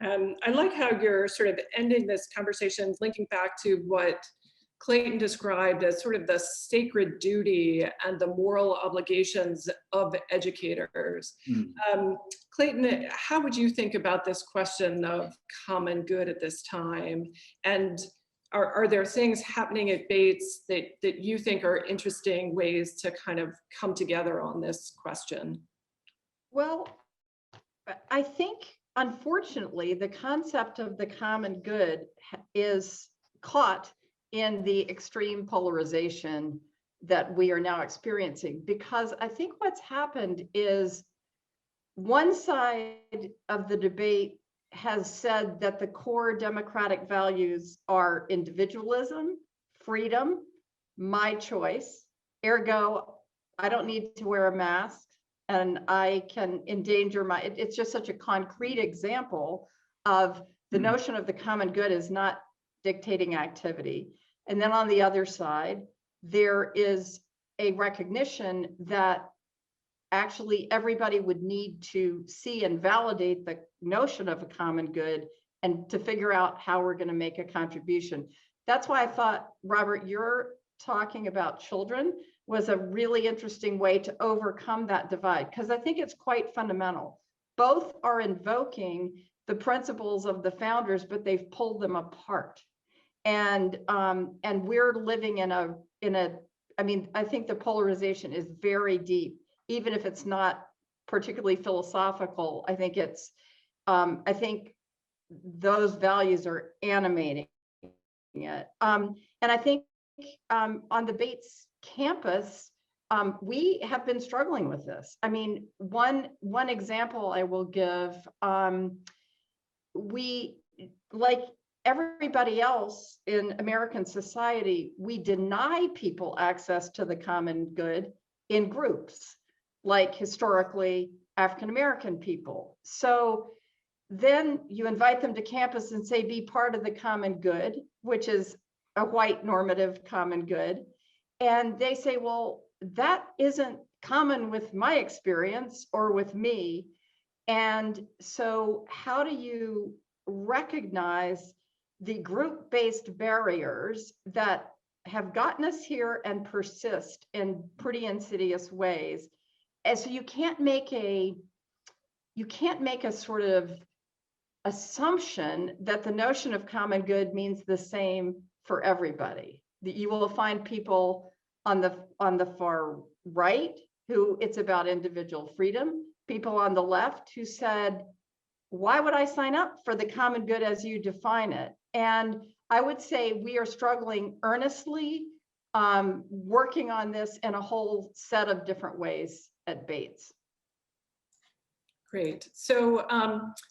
I like how you're sort of ending this conversation, linking back to what Clayton described as sort of the sacred duty and the moral obligations of educators. Clayton, how would you think about this question of common good at this time? And are there things happening at Bates that you think are interesting ways to kind of come together on this question? Well, I think, unfortunately, the concept of the common good is caught in the extreme polarization that we are now experiencing, because I think what's happened is one side of the debate has said that the core democratic values are individualism, freedom, my choice, ergo, I don't need to wear a mask and I can endanger my, it's just such a concrete example of the notion of the common good is not dictating activity. And then on the other side, there is a recognition that actually everybody would need to see and validate the notion of a common good and to figure out how we're going to make a contribution. That's why I thought, Robert, you're talking about children was a really interesting way to overcome that divide, because I think it's quite fundamental. Both are invoking the principles of the founders, but they've pulled them apart. And we're living in a, I mean, I think the polarization is very deep, even if it's not particularly philosophical. I think it's, I think those values are animating it. And I think on the Bates campus, we have been struggling with this. I mean, one example I will give, we, like everybody else in American society, we deny people access to the common good in groups, like historically African-American people. So then you invite them to campus and say, be part of the common good, which is a white normative common good. And they say, well, that isn't common with my experience or with me. And so how do you recognize the group-based barriers that have gotten us here and persist in pretty insidious ways? And so you can't make a sort of assumption that the notion of common good means the same for everybody. That you will find people on the far right who it's about individual freedom, people on the left who said, why would I sign up for the common good as you define it? And I would say we are struggling earnestly, working on this in a whole set of different ways at Bates. Great. So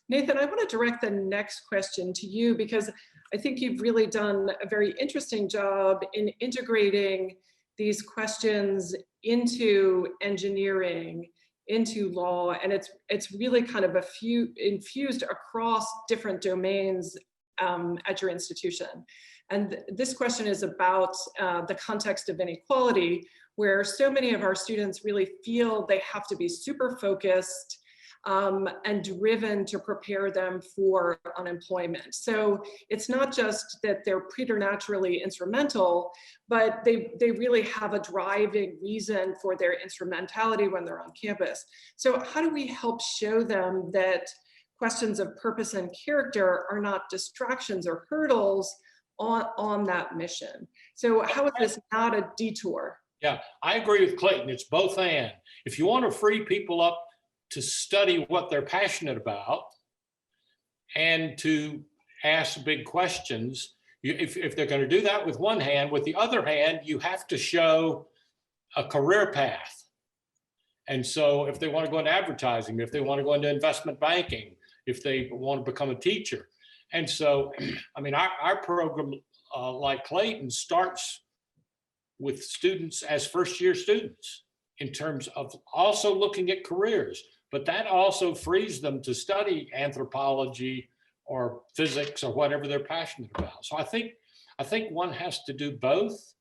Nathan, I want to direct the next question to you, because I think you've really done a very interesting job in integrating these questions into engineering, into law, and it's really kind of infused across different domains at your institution. And this question is about the context of inequality, where so many of our students really feel they have to be super focused and driven to prepare them for unemployment. So it's not just that they're preternaturally instrumental, but they really have a driving reason for their instrumentality when they're on campus. So how do we help show them that questions of purpose and character are not distractions or hurdles on that mission? So how is this not a detour? Yeah, I agree with Clayton. It's both and. If you want to free people up to study what they're passionate about and to ask big questions, if they're going to do that with one hand, with the other hand, you have to show a career path. And so if they want to go into advertising, if they want to go into investment banking, if they want to become a teacher. And so, I mean, our program, like Clayton, starts with students as first-year students in terms of also looking at careers, but that also frees them to study anthropology or physics or whatever they're passionate about. So I think one has to do both.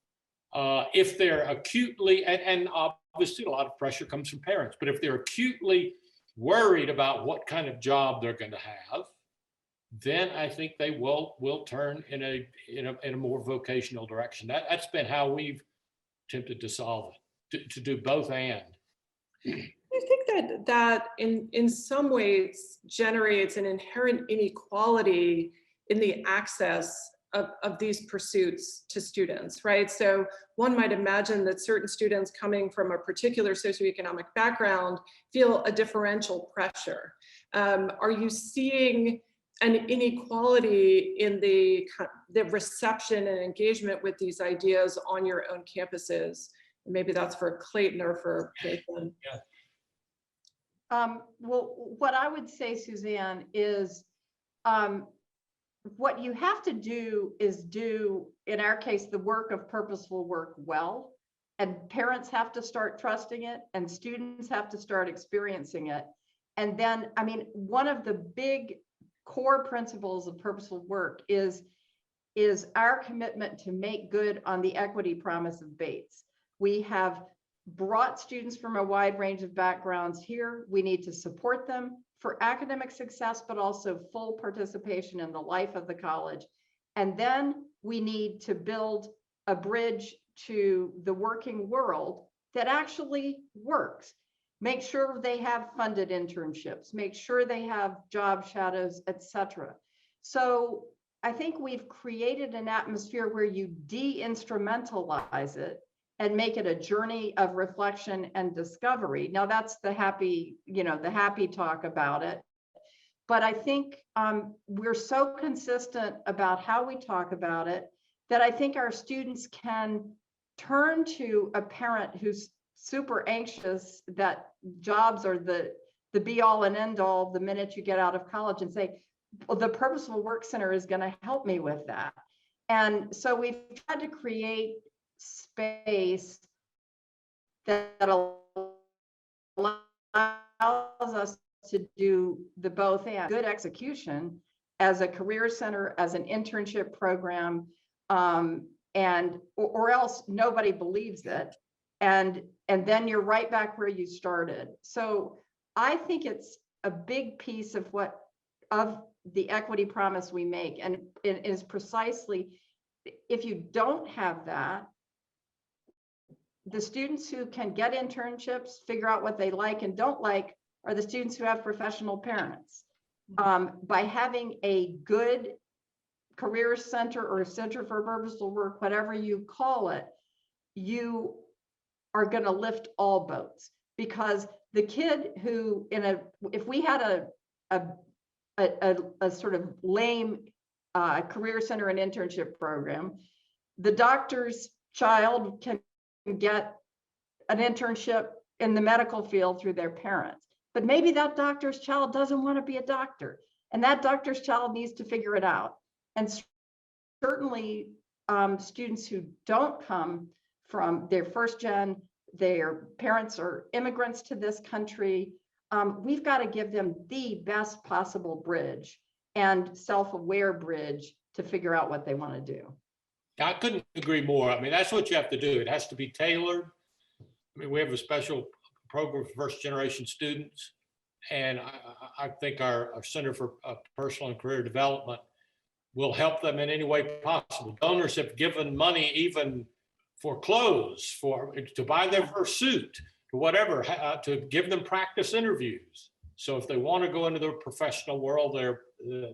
If they're acutely, and obviously a lot of pressure comes from parents, but if they're acutely worried about what kind of job they're going to have, then I think they will turn in a more vocational direction. That's been how we've attempted to solve it, to do both and. I think that in some ways generates an inherent inequality in the access of these pursuits to students, right? So one might imagine that certain students coming from a particular socioeconomic background feel a differential pressure. Are you seeing an inequality in the reception and engagement with these ideas on your own campuses? Maybe that's for Clayton or for Nathan. Yeah. Well, what I would say, Suzanne, is what you have to do is do, in our case, the work of purposeful work well, and parents have to start trusting it, and students have to start experiencing it. And then, I mean, one of the big core principles of purposeful work is our commitment to make good on the equity promise of Bates. We have brought students from a wide range of backgrounds here. We need to support them for academic success, but also full participation in the life of the college. And then we need to build a bridge to the working world that actually works. Make sure they have funded internships, make sure they have job shadows, etc. So I think we've created an atmosphere where you de-instrumentalize it and make it a journey of reflection and discovery. Now that's the happy, the happy talk about it. But I think we're so consistent about how we talk about it that I think our students can turn to a parent who's super anxious that jobs are the be all and end all the minute you get out of college and say, well, the Purposeful Work Center is going to help me with that. And so we've tried to create space that allows us to do the both and good execution as a career center, as an internship program, and or else nobody believes it. And then you're right back where you started. So I think it's a big piece of the equity promise we make. And it is precisely, if you don't have that, the students who can get internships, figure out what they like and don't like, are the students who have professional parents. By having a good career center or center for purposeful work, whatever you call it, you are going to lift all boats. Because the kid who if we had a sort of lame career center and internship program, the doctor's child can get an internship in the medical field through their parents. But maybe that doctor's child doesn't want to be a doctor, and that doctor's child needs to figure it out. And certainly students who don't come from their first gen, their parents are immigrants to this country, we've got to give them the best possible bridge and self-aware bridge to figure out what they want to do. I couldn't agree more. I mean, that's what you have to do. It has to be tailored. I mean, we have a special program for first generation students. And I think our Center for Personal and Career Development will help them in any way possible. Donors have given money even for clothes, to buy their first suit, to whatever, to give them practice interviews. So if they want to go into the professional world,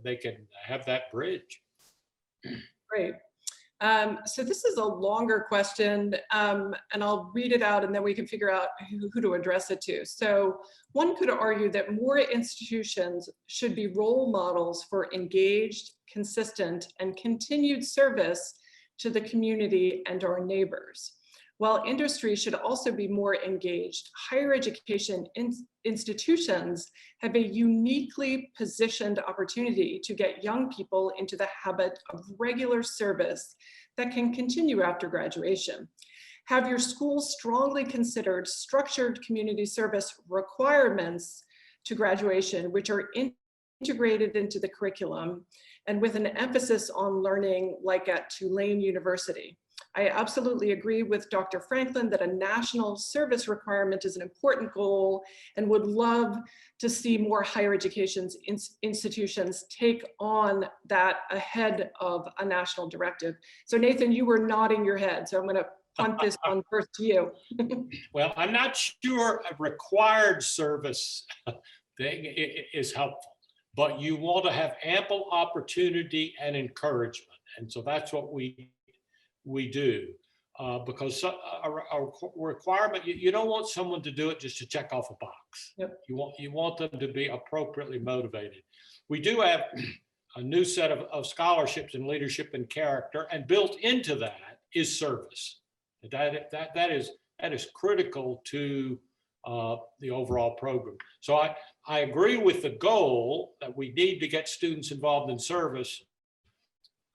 they can have that bridge. Great. So this is a longer question, and I'll read it out and then we can figure out who to address it to. So one could argue that more institutions should be role models for engaged, consistent, and continued service to the community and our neighbors. While industry should also be more engaged, higher education institutions have a uniquely positioned opportunity to get young people into the habit of regular service that can continue after graduation. Have your schools strongly considered structured community service requirements to graduation, which are integrated into the curriculum and with an emphasis on learning, like at Tulane University? I absolutely agree with Dr. Franklin that a national service requirement is an important goal and would love to see more higher education institutions take on that ahead of a national directive. So Nathan, you were nodding your head, so I'm going to punt this one first to you. Well, I'm not sure a required service thing is helpful, but you want to have ample opportunity and encouragement. And so that's what we do, because a requirement, you don't want someone to do it just to check off a box. Yep. You want them to be appropriately motivated. We do have a new set of scholarships in leadership and character, and built into that is service. That is critical to the overall program. So I agree with the goal that we need to get students involved in service.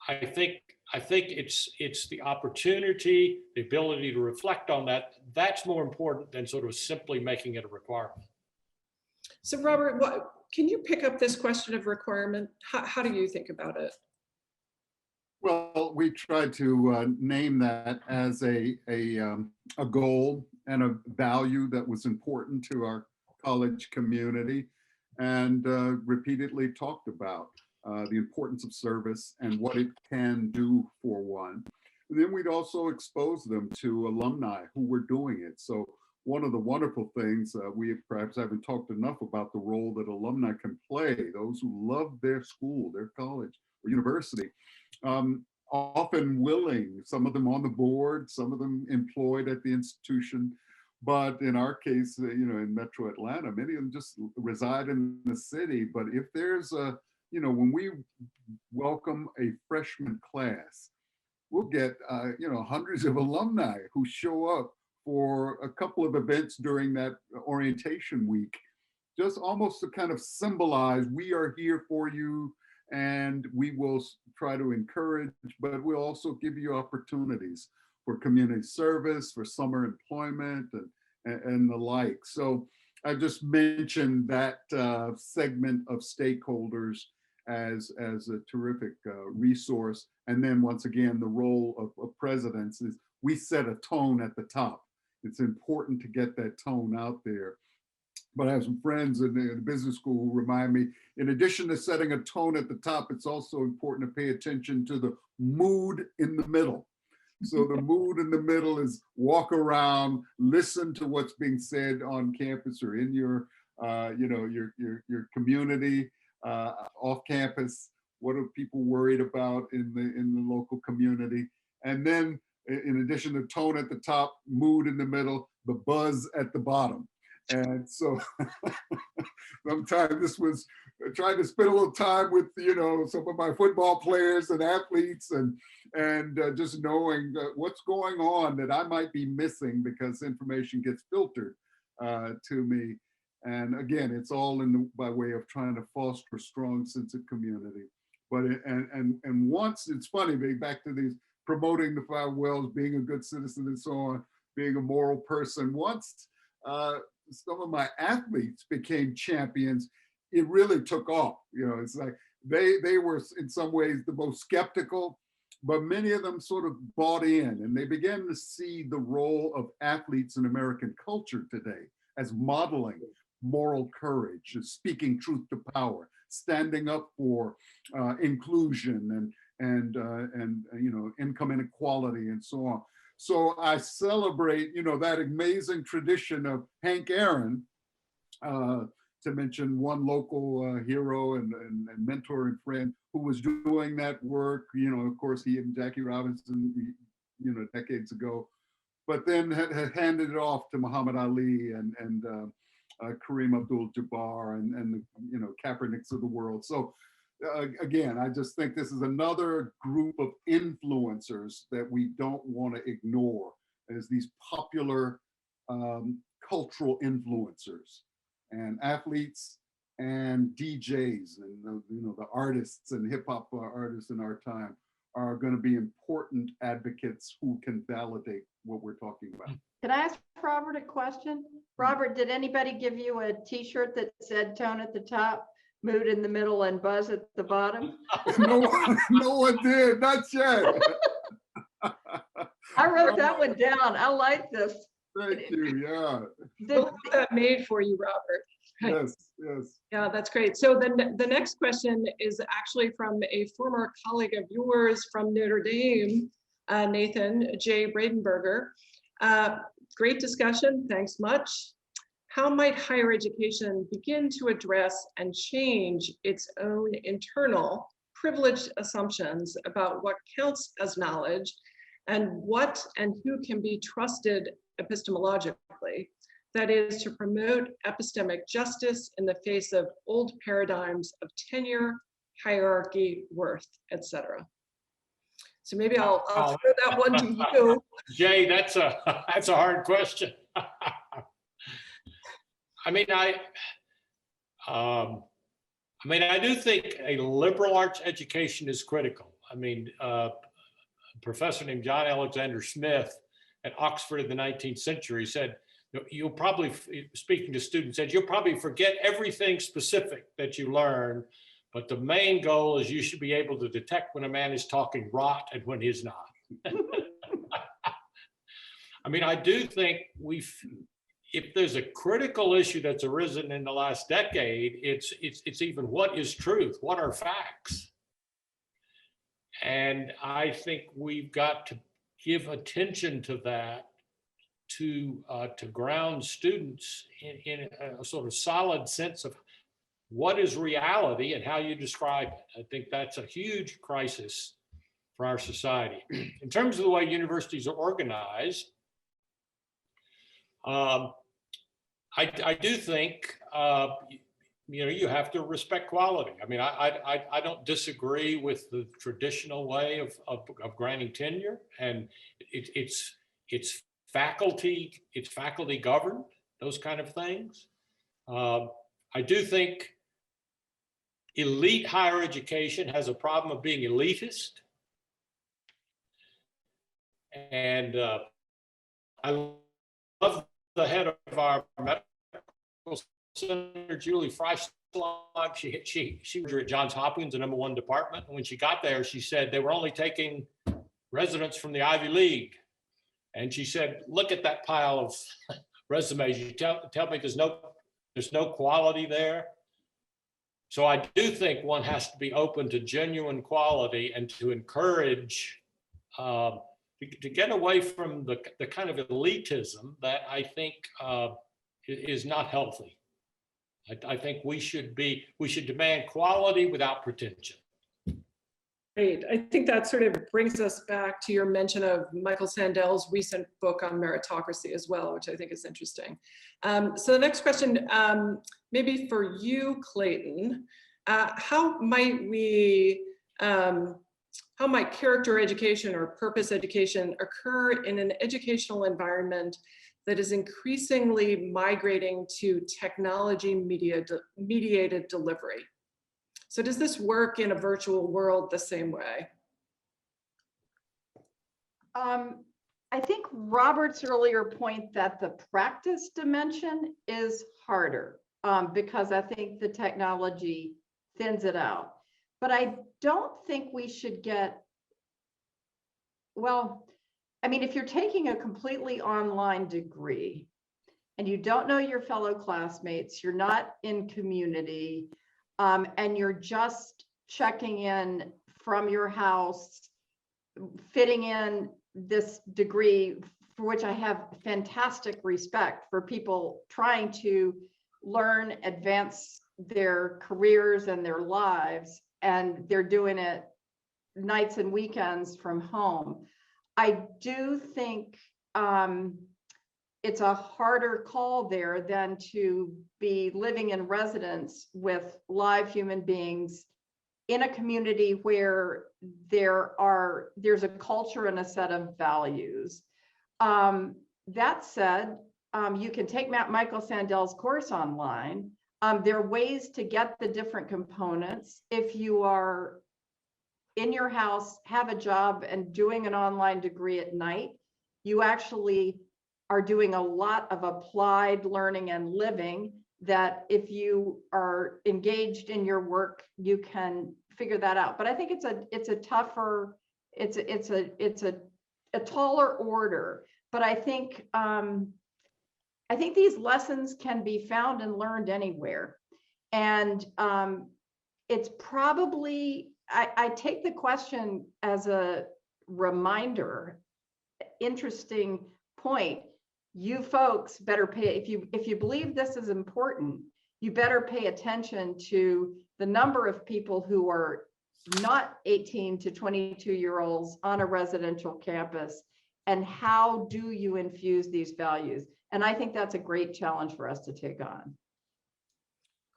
I think it's the opportunity, the ability to reflect on that. That's more important than sort of simply making it a requirement. So Robert, can you pick up this question of requirement? How do you think about it? Well, we tried to name that as a goal and a value that was important to our college community, and repeatedly talked about the importance of service and what it can do for one. And then we'd also expose them to alumni who were doing it. So one of the wonderful things, we perhaps haven't talked enough about the role that alumni can play, those who love their school, their college or university, often willing, some of them on the board, some of them employed at the institution. But in our case, in Metro Atlanta, many of them just reside in the city. But if there's when we welcome a freshman class, we'll get, hundreds of alumni who show up for a couple of events during that orientation week, just almost to kind of symbolize we are here for you, and we will try to encourage, but we'll also give you opportunities for community service, for summer employment, and the like. So I just mentioned that segment of stakeholders as a terrific resource. And then once again, the role of presidents is we set a tone at the top. It's important to get that tone out there. But I have some friends in the business school who remind me, in addition to setting a tone at the top, it's also important to pay attention to the mood in the middle. So the mood in the middle is walk around, listen to what's being said on campus or in your community, off campus. What are people worried about in the local community? And then in addition to tone at the top, mood in the middle, the buzz at the bottom. And so sometimes this was trying to spend a little time with, some of my football players and athletes and just knowing what's going on that I might be missing because information gets filtered to me. And again, it's all by way of trying to foster a strong sense of community. But and once, it's funny, back to these promoting the 5 wells, being a good citizen and so on, being a moral person. Once some of my athletes became champions, it really took off. It's like they were in some ways the most skeptical, but many of them sort of bought in, and they began to see the role of athletes in American culture today as modeling moral courage, as speaking truth to power, standing up for inclusion and income inequality and so on. So I celebrate, that amazing tradition of Hank Aaron, to mention one local hero and mentor and friend who was doing that work. Of course, he and Jackie Robinson, decades ago, but then had handed it off to Muhammad Ali and Kareem Abdul-Jabbar and the Kaepernicks of the world. So again, I just think this is another group of influencers that we don't want to ignore as these popular cultural influencers. And athletes and DJs and the artists and hip hop artists in our time are going to be important advocates who can validate what we're talking about. Can I ask Robert a question? Robert, did anybody give you a T-shirt that said tone at the top, mood in the middle, and buzz at the bottom? No one did, not yet. I wrote that one down. I like this. Thank you. Yeah. We'll have that made for you, Robert. Right. Yes. Yeah, that's great. So then the next question is actually from a former colleague of yours from Notre Dame, Nathan J. Bradenberger. Great discussion. Thanks much. How might higher education begin to address and change its own internal privileged assumptions about what counts as knowledge and what and who can be trusted epistemologically, that is, to promote epistemic justice in the face of old paradigms of tenure, hierarchy, worth, etc. So maybe I'll throw that one to you. Jay, that's a hard question. I do think a liberal arts education is critical. A professor named John Alexander Smith at Oxford in the 19th century said, you'll probably, speaking to students, said you'll probably forget everything specific that you learn, but the main goal is you should be able to detect when a man is talking rot and when he's not. I do think if there's a critical issue that's arisen in the last decade, it's even what is truth, what are facts? And I think we've got to give attention to that, to ground students in a sort of solid sense of what is reality and how you describe it. I think that's a huge crisis for our society. In terms of the way universities are organized, I do think you have to respect quality. I don't disagree with the traditional way of granting tenure, and it's faculty governed, those kind of things. I do think elite higher education has a problem of being elitist. And I love the head of our medical center, Julie Freischlag. She was at Johns Hopkins, the #1 department. And when she got there, she said they were only taking residents from the Ivy League. And she said, look at that pile of resumes. You tell me there's no quality there. So I do think one has to be open to genuine quality and to encourage, to get away from the kind of elitism that I think is not healthy. I think we should demand quality without pretension. Great. I think that sort of brings us back to your mention of Michael Sandel's recent book on meritocracy as well, which I think is interesting. So the next question, maybe for you, Clayton, how might character education or purpose education occur in an educational environment that is increasingly migrating to technology mediated delivery? So does this work in a virtual world the same way? I think Robert's earlier point that the practice dimension is harder. because I think the technology thins it out. But I don't think we should get, well, I mean, if you're taking a completely online degree and you don't know your fellow classmates, you're not in community, and you're just checking in from your house, fitting in this degree, for which I have fantastic respect for people trying to learn, advance their careers and their lives, and they're doing it nights and weekends from home. I do think it's a harder call there than to be living in residence with live human beings in a community where there's a culture and a set of values. That said, you can take Michael Sandel's course online. There are ways to get the different components. If you are in your house, have a job, and doing an online degree at night, you actually are doing a lot of applied learning and living that if you are engaged in your work, you can figure that out. But I think it's a tougher, it's a taller order. But I think these lessons can be found and learned anywhere. And it's probably, I take the question as a reminder, interesting point. You folks better pay, if you believe this is important, you better pay attention to the number of people who are not 18 to 22-year-olds on a residential campus, and how do you infuse these values? And I think that's a great challenge for us to take on.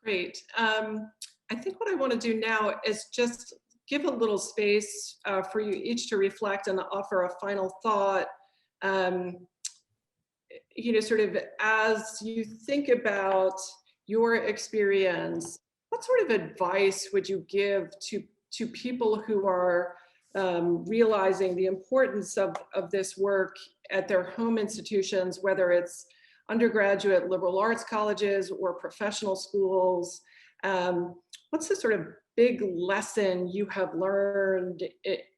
Great. I think what I want to do now is just give a little space for you each to reflect and offer a final thought. Sort of as you think about your experience, what sort of advice would you give to people who are realizing the importance of this work at their home institutions, whether it's undergraduate liberal arts colleges or professional schools? What's the sort of big lesson you have learned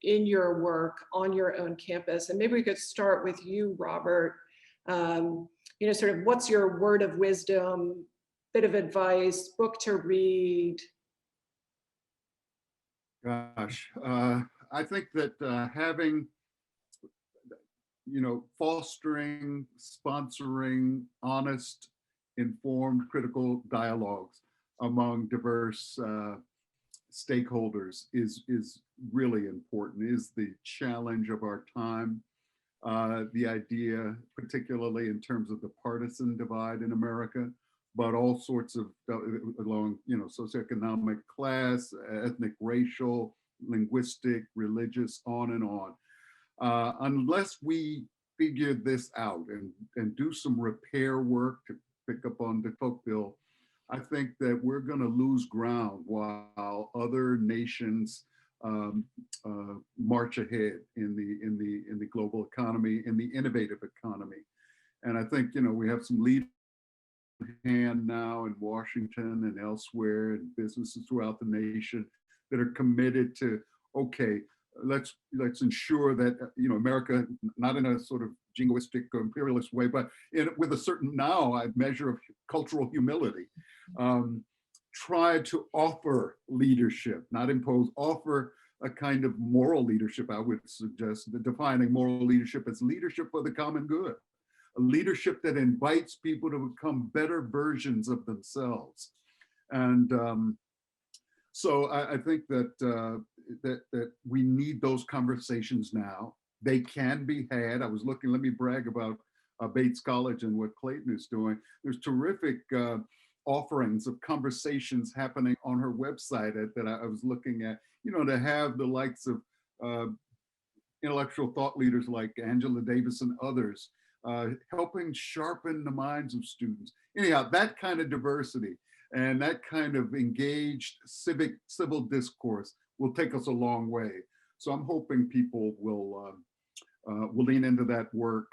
in your work on your own campus? And maybe we could start with you, Robert. Sort of what's your word of wisdom, bit of advice, book to read? Gosh, I think that having, fostering, sponsoring honest, informed, critical dialogues among diverse stakeholders is really important, is the challenge of our time. The idea, particularly in terms of the partisan divide in America, but all sorts of along, socioeconomic, class, ethnic, racial, linguistic, religious, on and on. Unless we figure this out and do some repair work, to pick up on de Tocqueville, I think that we're going to lose ground while other nations march ahead in the global economy, in the innovative economy. And I think, we have some leaders hand now in Washington and elsewhere, and businesses throughout the nation that are committed to, okay, let's ensure that America, not in a sort of jingoistic or imperialist way, but with a certain a measure of cultural humility, try to offer leadership, not impose, offer a kind of moral leadership. I would suggest that defining moral leadership as leadership for the common good, a leadership that invites people to become better versions of themselves. And so I think that that we need those conversations now. They can be had. I was looking, let me brag about Bates College and what Clayton is doing. There's terrific offerings of conversations happening on her website that I was looking at, to have the likes of intellectual thought leaders like Angela Davis and others helping sharpen the minds of students. Anyhow, that kind of diversity and that kind of engaged civil discourse will take us a long way. So I'm hoping people will lean into that work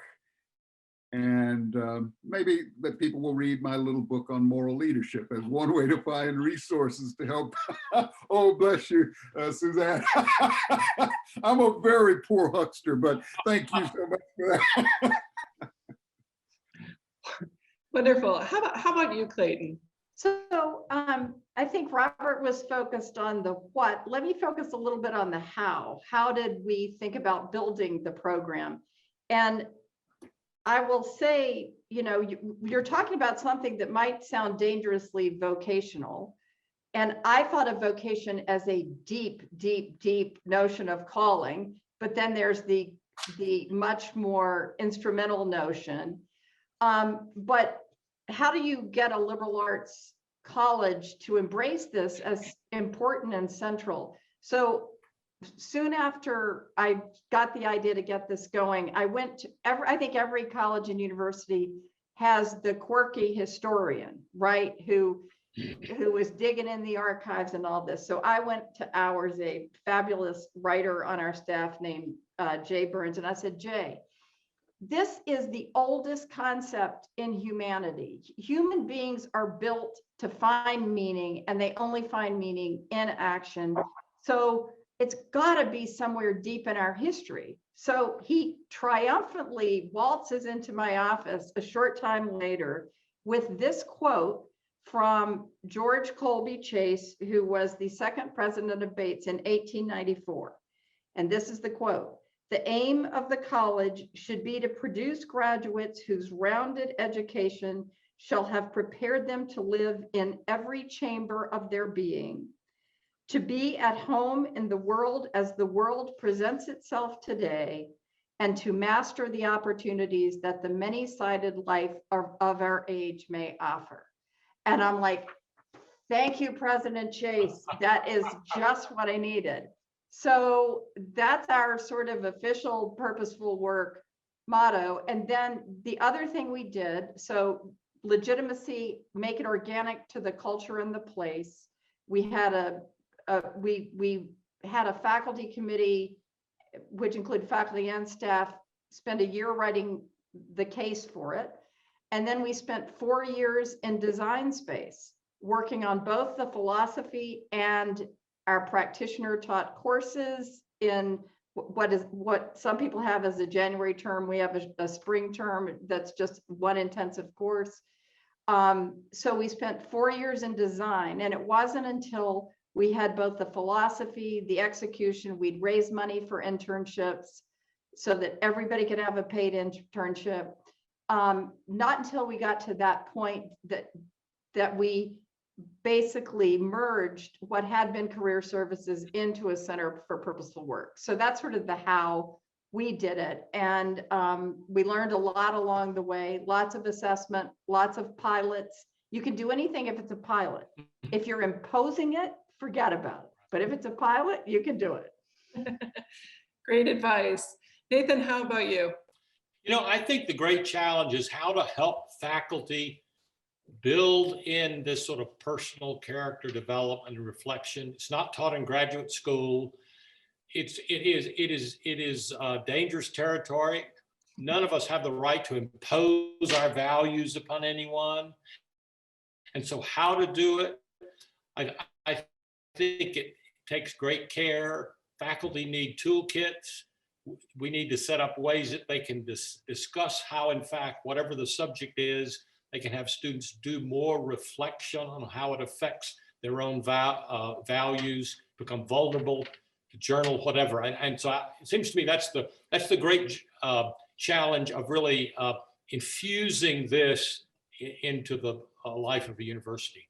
And maybe that people will read my little book on moral leadership as one way to find resources to help. Oh, bless you, Suzanne. I'm a very poor huckster, but thank you so much for that. Wonderful. How about you, Clayton? So I think Robert was focused on the what. Let me focus a little bit on the how. How did we think about building the program? And I will say, you know, you're talking about something that might sound dangerously vocational. And I thought of vocation as a deep, deep, deep notion of calling, but then there's the much more instrumental notion. But how do you get a liberal arts college to embrace this as important and central? So soon after I got the idea to get this going, I went to I think every college and university has the quirky historian, right? Who was digging in the archives and all this. So I went to ours, a fabulous writer on our staff named Jay Burns. And I said, Jay, this is the oldest concept in humanity. Human beings are built to find meaning, and they only find meaning in action. So it's got to be somewhere deep in our history. So he triumphantly waltzes into my office a short time later with this quote from George Colby Chase, who was the second president of Bates in 1894. And this is the quote: "The aim of the college should be to produce graduates whose rounded education shall have prepared them to live in every chamber of their being, to be at home in the world as the world presents itself today, and to master the opportunities that the many-sided life of our age may offer." And I'm like, thank you, President Chase. That is just what I needed. So that's our sort of official purposeful work motto. And then the other thing we did, so legitimacy, make it organic to the culture and the place. We had we had a faculty committee, which included faculty and staff, spend a year writing the case for it. And then we spent 4 years in design space, working on both the philosophy and our practitioner taught courses in what some people have as a January term. We have a spring term that's just one intensive course. So we spent 4 years in design, and it wasn't until we had both the philosophy, the execution, we'd raise money for internships so that everybody could have a paid internship. Not until we got to that point that we basically merged what had been career services into a center for purposeful work. So that's sort of the how we did it. And we learned a lot along the way, lots of assessment, lots of pilots. You can do anything if it's a pilot. If you're imposing it, forget about it. But if it's a pilot, you can do it. Great advice. Nathan, how about you? You know, I think the great challenge is how to help faculty build in this sort of personal character development and reflection. It's not taught in graduate school. It is dangerous territory. None of us have the right to impose our values upon anyone. And so how to do it, I think it takes great care. Faculty need toolkits. We need to set up ways that they can discuss how, in fact, whatever the subject is, they can have students do more reflection on how it affects their own values, become vulnerable, to journal, whatever. And so it seems to me that's the great challenge of really infusing this into the life of a university.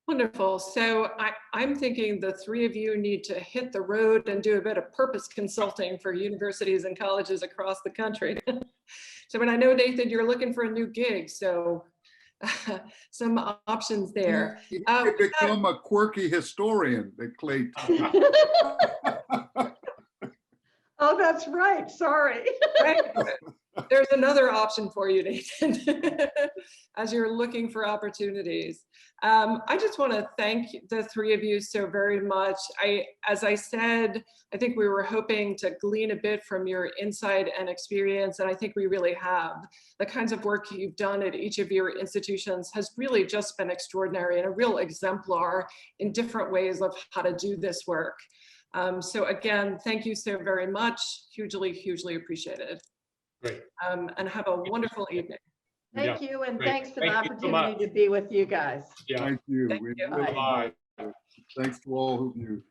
Wonderful. So I'm thinking the three of you need to hit the road and do a bit of purpose consulting for universities and colleges across the country. So when I know, Nathan, you're looking for a new gig, so some options there. You could become a quirky historian, Clayton. Oh, that's right. Sorry. There's another option for you, Nathan, as you're looking for opportunities. I just want to thank the three of you so very much. As I said, I think we were hoping to glean a bit from your insight and experience, and I think we really have. The kinds of work you've done at each of your institutions has really just been extraordinary and a real exemplar in different ways of how to do this work. So again, thank you so very much. Hugely, hugely appreciated. Great. And have a wonderful evening. Thank you, and great. thanks for the Thank you so opportunity to be with you guys. Yeah. Thank you. Thank We you. enjoyed it. Bye. Thanks to all who knew.